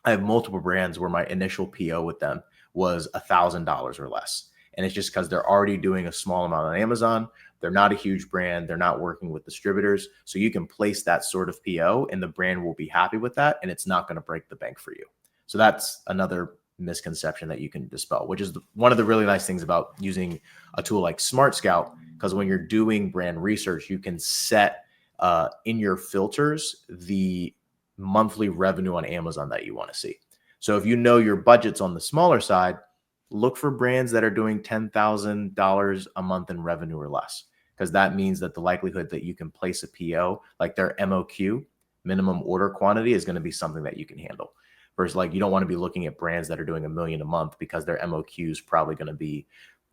Speaker 2: I have multiple brands where my initial PO with them was $1,000 or less. And it's just because they're already doing a small amount on Amazon. They're not a huge brand. They're not working with distributors. So you can place that sort of PO and the brand will be happy with that. And it's not going to break the bank for you. So that's another misconception that you can dispel, which is one of the really nice things about using a tool like Smart Scout, because when you're doing brand research, you can set in your filters the monthly revenue on Amazon that you want to see. So if you know your budget's on the smaller side, look for brands that are doing $10,000 a month in revenue or less, because that means that the likelihood that you can place a PO, like their MOQ, minimum order quantity, is going to be something that you can handle. Versus, like, you don't want to be looking at brands that are doing $1 million a month because their MOQ is probably going to be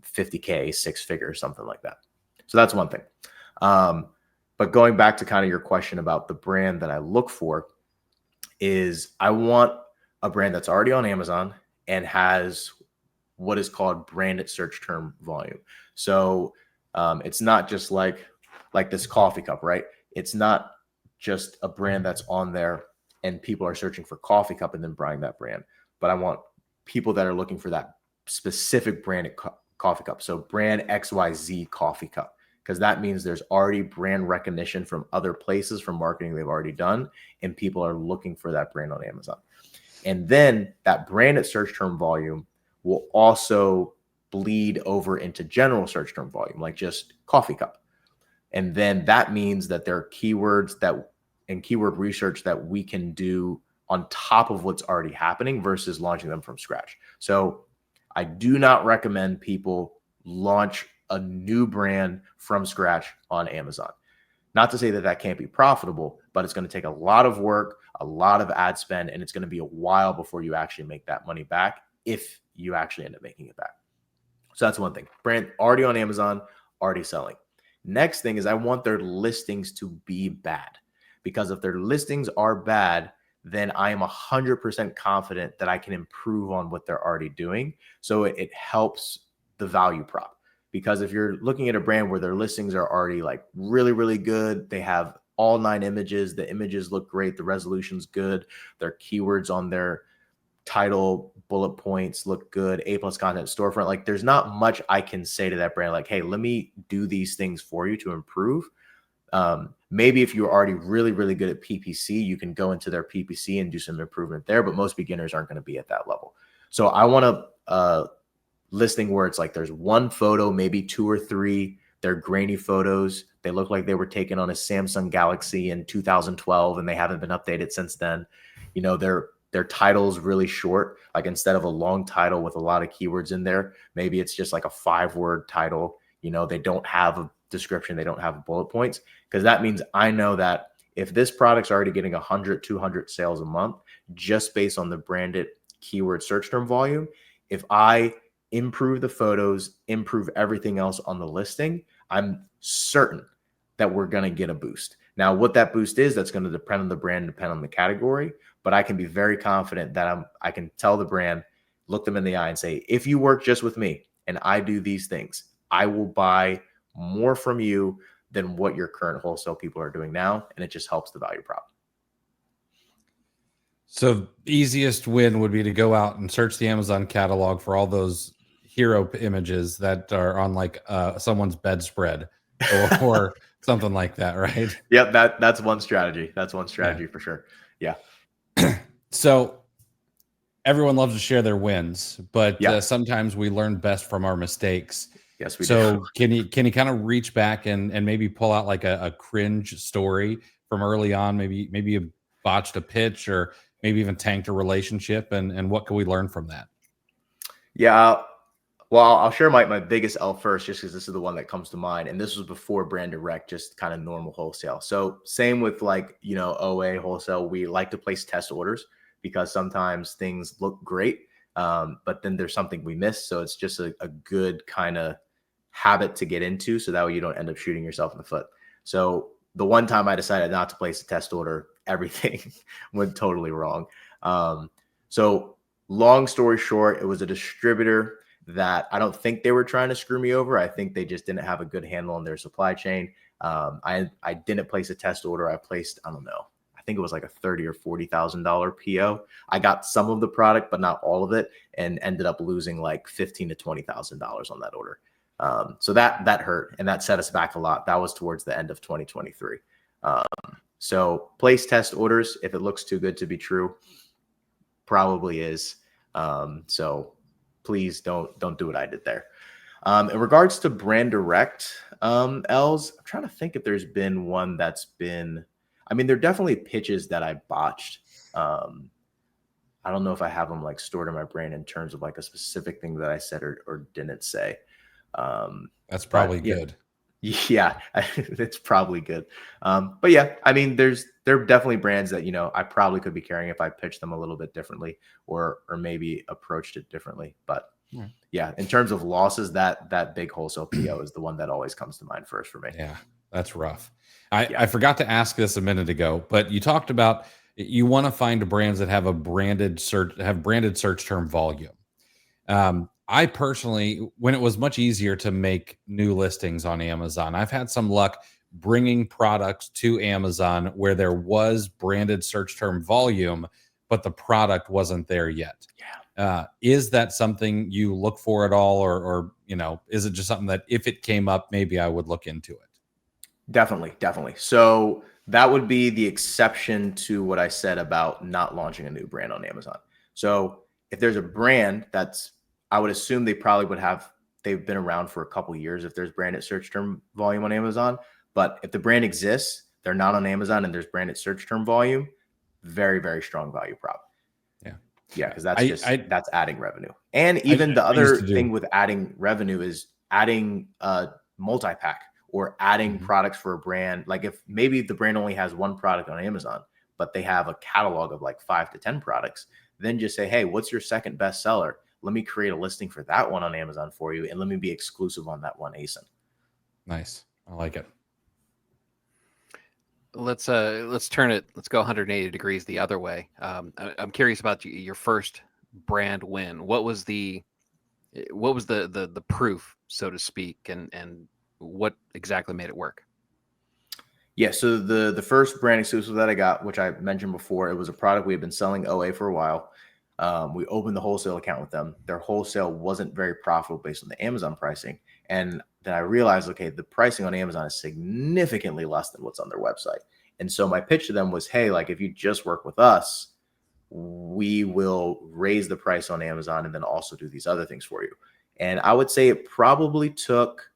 Speaker 2: 50K, 6 figures, something like that. So that's one thing. But going back to kind of your question about the brand that I look for, is I want a brand that's already on Amazon and has what is called branded search term volume. So it's not just like this coffee cup, right? It's not just a brand that's on there and people are searching for coffee cup and then buying that brand. But I want people that are looking for that specific branded coffee cup. So brand XYZ coffee cup, because that means there's already brand recognition from other places, from marketing they've already done, and people are looking for that brand on Amazon. And then that branded search term volume will also bleed over into general search term volume, like just coffee cup. And then that means that there are keywords and keyword research that we can do on top of what's already happening versus launching them from scratch. So I do not recommend people launch a new brand from scratch on Amazon. Not to say that that can't be profitable, but it's going to take a lot of work, a lot of ad spend, and it's going to be a while before you actually make that money back, if you actually end up making it back. So that's one thing. Brand already on Amazon, already selling. Next thing is I want their listings to be bad, because if their listings are bad, then I am 100% confident that I can improve on what they're already doing. So it helps the value prop. Because if you're looking at a brand where their listings are already like really, really good, they have all 9 images, the images look great, the resolution's good, their keywords on their title, bullet points look good, A+ content, storefront, like there's not much I can say to that brand like, hey, let me do these things for you to improve. Maybe if you're already really, really good at PPC, you can go into their PPC and do some improvement there, but most beginners aren't going to be at that level. So I want a listing where it's like there's one photo, maybe 2 or 3. They're grainy photos. They look like they were taken on a Samsung Galaxy in 2012 and they haven't been updated since then. You know, their title's really short. Like instead of a long title with a lot of keywords in there, maybe it's just like a 5-word title. You know, they don't have a description, they don't have bullet points, because that means I know that if this product's already getting 100, 200 sales a month just based on the branded keyword search term volume, if I improve the photos, improve everything else on the listing, I'm certain that we're going to get a boost. Now, what that boost is, that's going to depend on the brand, depend on the category, but I can be very confident that I can tell the brand, look them in the eye and say, if you work just with me and I do these things, I will buy more from you than what your current wholesale people are doing now. And it just helps the value prop.
Speaker 1: So easiest win would be to go out and search the Amazon catalog for all those hero images that are on like someone's bedspread or something like that, right?
Speaker 2: Yep, that's one strategy. That's one strategy for sure. Yeah.
Speaker 1: So everyone loves to share their wins, but
Speaker 2: Yeah.
Speaker 1: sometimes we learn best from our mistakes.
Speaker 2: Yes, we
Speaker 1: So
Speaker 2: do.
Speaker 1: can you kind of reach back and maybe pull out like a cringe story from early on? Maybe you botched a pitch or maybe even tanked a relationship, and what can we learn from that?
Speaker 2: Yeah. Well, I'll share my biggest L first, just because this is the one that comes to mind. And this was before brand direct, just kind of normal wholesale. So same with like, you know, OA wholesale, we like to place test orders because sometimes things look great, but then there's something we miss. So it's just a good kind of habit to get into, so that way you don't end up shooting yourself in the foot. So the one time I decided not to place a test order, everything went totally wrong. So long story short, it was a distributor that I don't think they were trying to screw me over. I think they just didn't have a good handle on their supply chain. I didn't place a test order. I placed, I don't know, I think it was like a $30,000 or $40,000 PO. I got some of the product, but not all of it, and ended up losing like $15,000 to $20,000 on that order. So that hurt, and that set us back a lot. That was towards the end of 2023. So place test orders. If it looks too good to be true, probably is. So please don't do what I did there. In regards to brand direct L's, I'm trying to think if there's been one that's been, I mean, there are definitely pitches that I botched. I don't know if I have them like stored in my brain in terms of like a specific thing that I said or didn't say.
Speaker 1: That's probably good.
Speaker 2: Yeah, it's probably good. But yeah, I mean, there are definitely brands that, you know, I probably could be carrying if I pitched them a little bit differently or maybe approached it differently. But yeah, in terms of losses, that big wholesale PO is the one that always comes to mind first for me.
Speaker 1: Yeah, that's rough. I forgot to ask this a minute ago, but you talked about you want to find brands that have branded search term volume. I personally, when it was much easier to make new listings on Amazon, I've had some luck bringing products to Amazon where there was branded search term volume, but the product wasn't there yet.
Speaker 2: Yeah.
Speaker 1: Is that something you look for at all, or you know, is it just something that if it came up, maybe I would look into it?
Speaker 2: Definitely. So that would be the exception to what I said about not launching a new brand on Amazon. So if there's a brand that's, I would assume they've been around for a couple of years if there's branded search term volume on Amazon. But if the brand exists, they're not on Amazon and there's branded search term volume, very, very strong value prop. Yeah, because that's adding revenue. And even the other thing with adding revenue is adding multi-pack or adding
Speaker 1: Mhm.
Speaker 2: products for a brand. Like if maybe the brand only has one product on Amazon, but they have a catalog of like 5 to 10 products, then just say, hey, what's your second best seller? Let me create a listing for that one on Amazon for you, and let me be exclusive on that one ASIN.
Speaker 1: Nice. I like it.
Speaker 3: Let's turn it. Let's go 180 degrees the other way. I'm curious about your first brand win. What was the proof, so to speak, and what exactly made it work?
Speaker 2: Yeah, so the first brand exclusive that I got, which I mentioned before, it was a product we had been selling OA for a while. We opened the wholesale account with them. Their wholesale wasn't very profitable based on the Amazon pricing. And then I realized, okay, the pricing on Amazon is significantly less than what's on their website. And so my pitch to them was, hey, like if you just work with us, we will raise the price on Amazon and then also do these other things for you. And I would say it probably took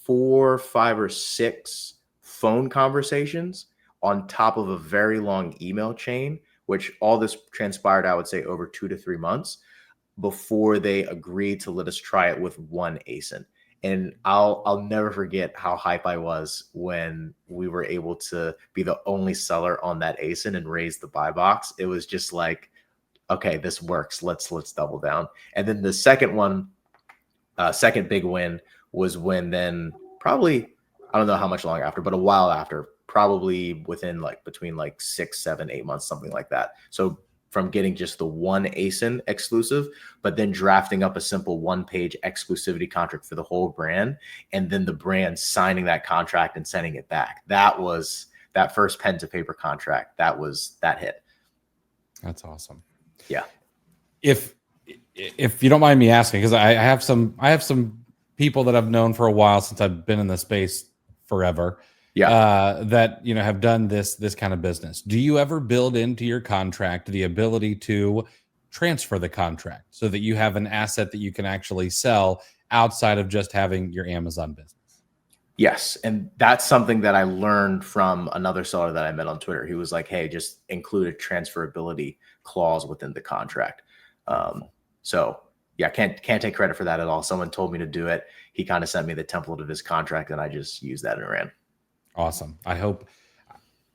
Speaker 2: 4, 5, or 6 phone conversations on top of a very long email chain, which all this transpired, I would say, over 2 to 3 months before they agreed to let us try it with one ASIN. And I'll never forget how hype I was when we were able to be the only seller on that ASIN and raise the buy box. It was just like, okay, this works. Let's double down. And then the second one, second big win was when then probably, I don't know how much long after, but a while after, probably within like between like 6, 7, 8 months, something like that. So from getting just the one ASIN exclusive, but then drafting up a simple 1-page exclusivity contract for the whole brand, and then the brand signing that contract and sending it back. That was that first pen to paper contract. That hit.
Speaker 1: That's awesome.
Speaker 2: Yeah.
Speaker 1: If you don't mind me asking, because I have some people that I've known for a while, since I've been in the space forever.
Speaker 2: Yeah.
Speaker 1: That have done this kind of business. Do you ever build into your contract the ability to transfer the contract so that you have an asset that you can actually sell outside of just having your Amazon business?
Speaker 2: Yes. And that's something that I learned from another seller that I met on Twitter. He was like, hey, just include a transferability clause within the contract. So yeah, can't take credit for that at all. Someone told me to do it. He kind of sent me the template of his contract and I just used that and ran.
Speaker 1: Awesome. I hope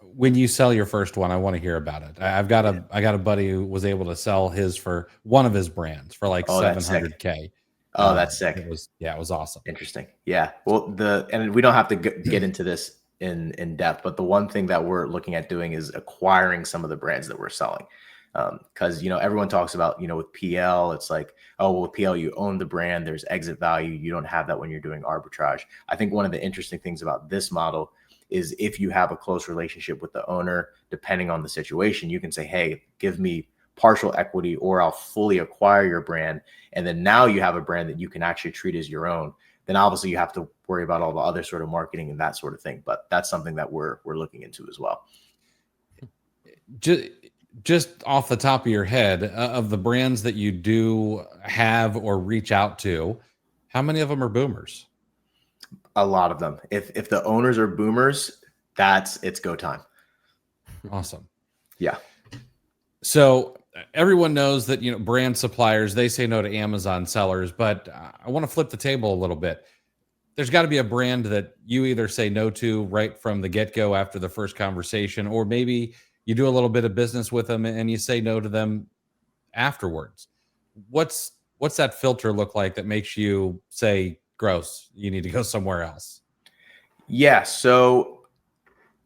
Speaker 1: when you sell your first one, I want to hear about it. I got a buddy who was able to sell his for one of his brands for like
Speaker 2: Oh, that's sick.
Speaker 1: $700K.
Speaker 2: Oh, that's sick.
Speaker 1: It was awesome.
Speaker 2: Interesting. Yeah. Well, and we don't have to get into this in depth, but the one thing that we're looking at doing is acquiring some of the brands that we're selling. Because everyone talks about with PL, it's like, oh well, with PL you own the brand, there's exit value, you don't have that when you're doing arbitrage. I think one of the interesting things about this model is if you have a close relationship with the owner, depending on the situation, you can say, hey, give me partial equity or I'll fully acquire your brand. And then now you have a brand that you can actually treat as your own. Then obviously you have to worry about all the other sort of marketing and that sort of thing. But that's something that we're looking into as well.
Speaker 1: Just off the top of your head, of the brands that you do have or reach out to, how many of them are boomers?
Speaker 2: A lot of them. If the owners are boomers, it's go time.
Speaker 1: Awesome.
Speaker 2: Yeah.
Speaker 1: So everyone knows that brand suppliers, they say no to Amazon sellers, but I want to flip the table a little bit. There's got to be a brand that you either say no to right from the get-go after the first conversation, or maybe you do a little bit of business with them and you say no to them afterwards. What's that filter look like that makes you say, gross, you need to go somewhere else?
Speaker 2: Yeah. So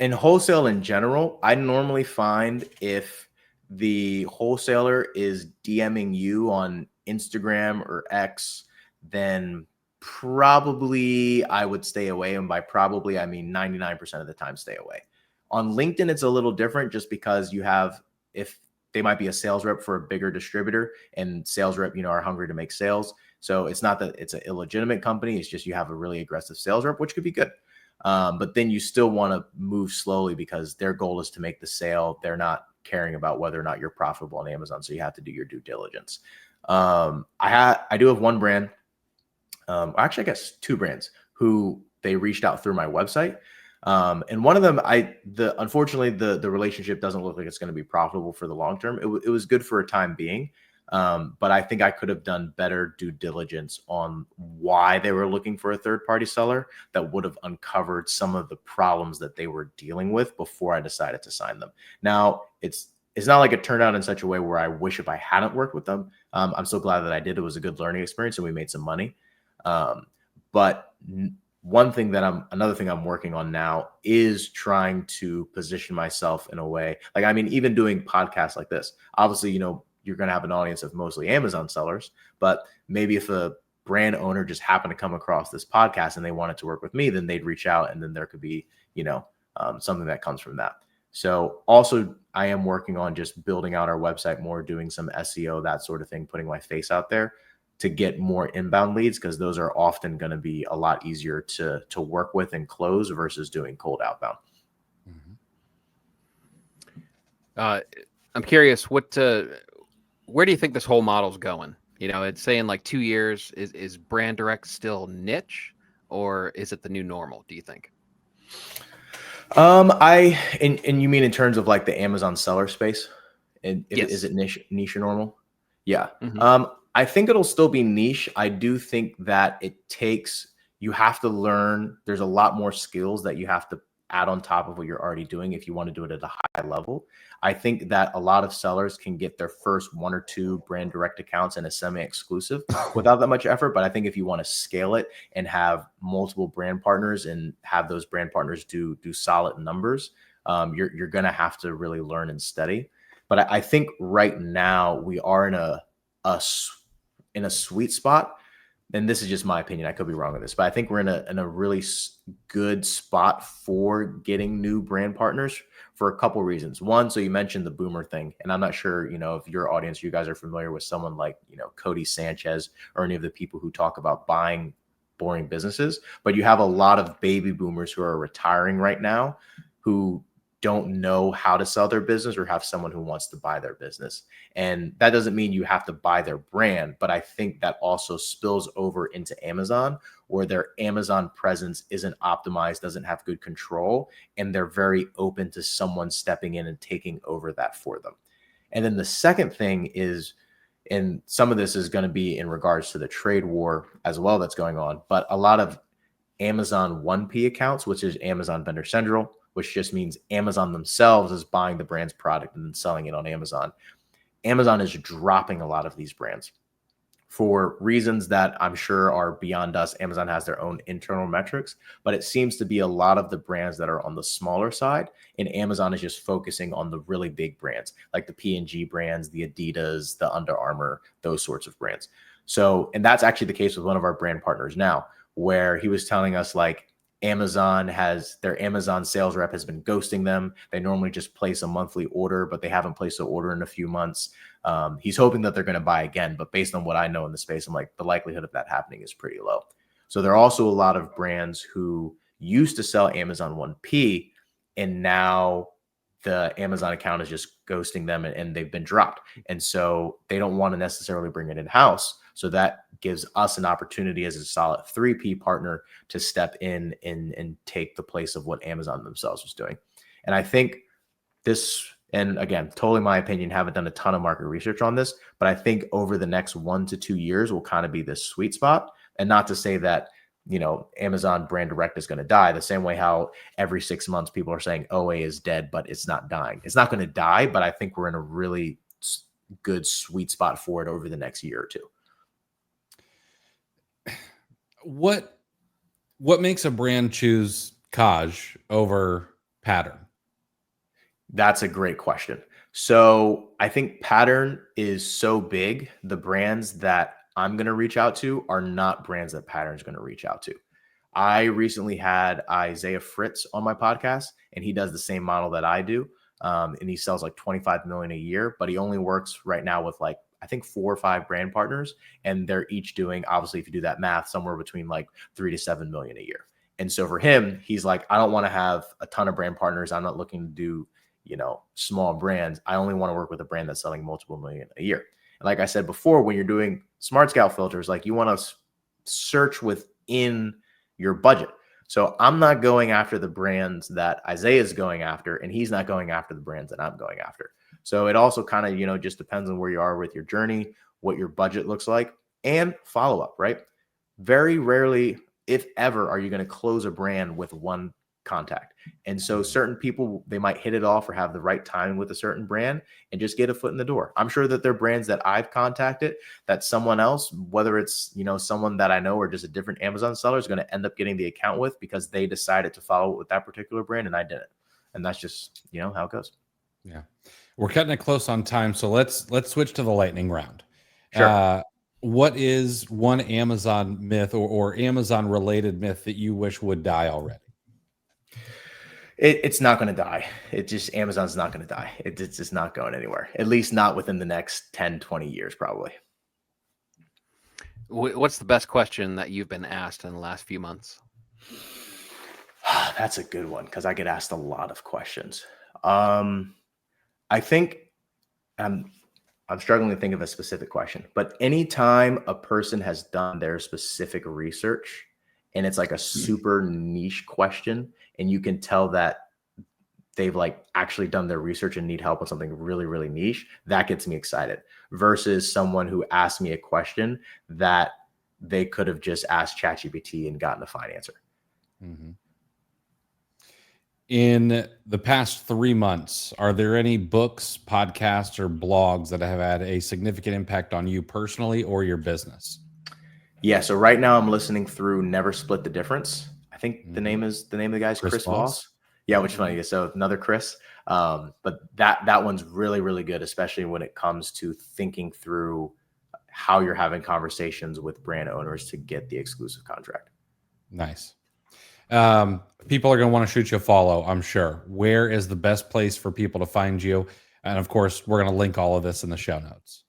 Speaker 2: in wholesale in general, I normally find if the wholesaler is DMing you on Instagram or X, then probably I would stay away. And by probably, I mean 99% of the time stay away. On LinkedIn, it's a little different just because if they might be a sales rep for a bigger distributor, and sales rep, are hungry to make sales. So it's not that it's an illegitimate company. It's just you have a really aggressive sales rep, which could be good. But then you still want to move slowly because their goal is to make the sale. They're not caring about whether or not you're profitable on Amazon. So you have to do your due diligence. I do have one brand. Actually, I guess 2 brands who they reached out through my website. And one of them, unfortunately, the relationship doesn't look like it's going to be profitable for the long term. It was good for a time being. But I think I could have done better due diligence on why they were looking for a third-party seller that would have uncovered some of the problems that they were dealing with before I decided to sign them. Now, it's not like it turned out in such a way where I wish if I hadn't worked with them. I'm so glad that I did. It was a good learning experience and we made some money. But another thing I'm working on now is trying to position myself in a way, like, I mean, even doing podcasts like this, obviously, you're going to have an audience of mostly Amazon sellers, but maybe if a brand owner just happened to come across this podcast and they wanted to work with me, then they'd reach out and then there could be, something that comes from that. So also I am working on just building out our website more, doing some SEO, that sort of thing, putting my face out there to get more inbound leads, because those are often going to be a lot easier to work with and close versus doing cold outbound.
Speaker 3: I'm curious, where do you think this whole model's going? It's saying like 2 years. Is brand direct still niche, or is it the new normal, do you think?
Speaker 2: And you mean in terms of like the Amazon seller space? And
Speaker 3: yes.
Speaker 2: Is it niche or normal? Yeah.
Speaker 3: Mm-hmm.
Speaker 2: I think it'll still be niche. I do think that you have to learn, there's a lot more skills that you have to add on top of what you're already doing if you want to do it at a high level. I think that a lot of sellers can get their first 1 or 2 brand direct accounts in a semi-exclusive without that much effort. But I think if you want to scale it and have multiple brand partners and have those brand partners do solid numbers, you're going to have to really learn and study. But I think right now we are in a sweet spot. And this is just my opinion. I could be wrong with this, but I think we're in a really good spot for getting new brand partners for a couple reasons. One, so you mentioned the boomer thing, and I'm not sure, if your audience, you guys are familiar with someone like, Cody Sanchez or any of the people who talk about buying boring businesses, but you have a lot of baby boomers who are retiring right now who don't know how to sell their business or have someone who wants to buy their business. And that doesn't mean you have to buy their brand, but I think that also spills over into Amazon, where their Amazon presence isn't optimized, doesn't have good control, and they're very open to someone stepping in and taking over that for them. And then the second thing is, and some of this is going to be in regards to the trade war as well that's going on, but a lot of Amazon 1P accounts, which is Amazon Vendor Central, which just means Amazon themselves is buying the brand's product and then selling it on Amazon. Amazon is dropping a lot of these brands for reasons that I'm sure are beyond us. Amazon has their own internal metrics, but it seems to be a lot of the brands that are on the smaller side, and Amazon is just focusing on the really big brands like the P&G brands, the Adidas, the Under Armour, those sorts of brands. So, and that's actually the case with one of our brand partners now, where he was telling us like, their Amazon sales rep has been ghosting them. They normally just place a monthly order, but they haven't placed an order in a few months. He's hoping that they're going to buy again, but based on what I know in the space, I'm like, the likelihood of that happening is pretty low. So there are also a lot of brands who used to sell Amazon 1P, and now the Amazon account is just ghosting them and they've been dropped. And so they don't want to necessarily bring it in-house. So that gives us an opportunity as a solid 3P partner to step in and take the place of what Amazon themselves was doing. And I think this, and again, totally my opinion, haven't done a ton of market research on this, but I think over the next 1 to 2 years will kind of be this sweet spot. And not to say that, Amazon brand direct is going to die the same way how every 6 months people are saying OA is dead, but it's not dying. It's not going to die, but I think we're in a really good sweet spot for it over the next year or two.
Speaker 1: What makes a brand choose Caj over Pattern?
Speaker 2: That's a great question. So I think Pattern is so big. The brands that I'm going to reach out to are not brands that Pattern's going to reach out to. I recently had Isaiah Fritz on my podcast, and he does the same model that I do. And he sells like 25 million a year, but he only works right now with like, I think 4 or 5 brand partners, and they're each doing, obviously, if you do that math, somewhere between like 3 to 7 million a year. And so for him, he's like, I don't want to have a ton of brand partners. I'm not looking to do, small brands. I only want to work with a brand that's selling multiple million a year. And like I said before, when you're doing Smart Scout filters, like you want to search within your budget. So I'm not going after the brands that Isaiah is going after, and he's not going after the brands that I'm going after. So it also kind of, just depends on where you are with your journey, what your budget looks like, and follow up, right? Very rarely, if ever, are you going to close a brand with one contact. And so certain people, they might hit it off or have the right timing with a certain brand and just get a foot in the door. I'm sure that there are brands that I've contacted that someone else, whether it's, someone that I know or just a different Amazon seller, is going to end up getting the account with because they decided to follow it with that particular brand and I didn't. And that's just, how it goes.
Speaker 1: Yeah. We're cutting it close on time. So let's switch to the lightning round.
Speaker 2: Sure.
Speaker 1: What is one Amazon myth or Amazon related myth that you wish would die already?
Speaker 2: It's not going to die. Amazon's not going to die. It's just not going anywhere, at least not within the next 10, 20 years, probably.
Speaker 3: What's the best question that you've been asked in the last few months?
Speaker 2: That's a good one because I get asked a lot of questions. I think I'm struggling to think of a specific question, but anytime a person has done their specific research and it's like a super niche question and you can tell that they've actually done their research and need help with something really, really niche, that gets me excited versus someone who asked me a question that they could have just asked ChatGPT and gotten a fine answer.
Speaker 1: Mm-hmm. In the past 3 months, are there any books, podcasts, or blogs that have had a significant impact on you personally or your business?
Speaker 2: Yeah. So right now I'm listening through Never Split the Difference. I think the name of the guy's Chris Voss. Yeah, which is funny. So another Chris. But that one's really, really good, especially when it comes to thinking through how you're having conversations with brand owners to get the exclusive contract.
Speaker 1: Nice. People are going to want to shoot you a follow, I'm sure. Where is the best place for people to find you? And of course, we're going to link all of this in the show notes.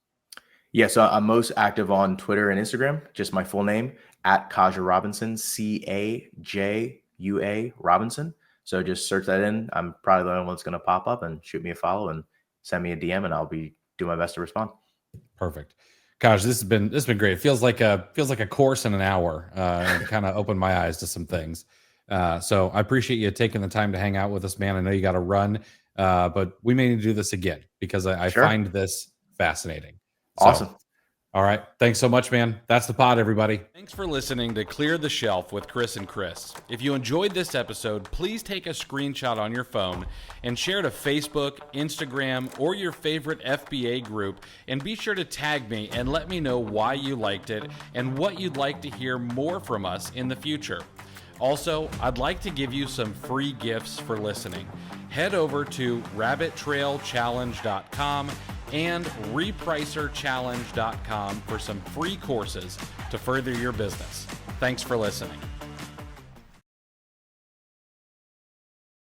Speaker 2: Yeah, so I'm most active on Twitter and Instagram, just my full name, at Caj Robinson, CAJUA Robinson. So just search that in. I'm probably the only one that's going to pop up, and shoot me a follow and send me a DM, and I'll be doing my best to respond.
Speaker 1: Perfect. Gosh, this has been great. It feels like a course in an hour, and kind of opened my eyes to some things. So I appreciate you taking the time to hang out with us, man. I know you got to run, but we may need to do this again because I
Speaker 2: Sure.
Speaker 1: find this fascinating.
Speaker 2: Awesome.
Speaker 1: So, all right. Thanks so much, man. That's the pod, everybody. Thanks for listening to Clear the Shelf with Chris and Chris. If you enjoyed this episode, please take a screenshot on your phone and share it to Facebook, Instagram, or your favorite FBA group. And be sure to tag me and let me know why you liked it and what you'd like to hear more from us in the future. Also, I'd like to give you some free gifts for listening. Head over to rabbittrailchallenge.com and repricerchallenge.com for some free courses to further your business. Thanks for listening.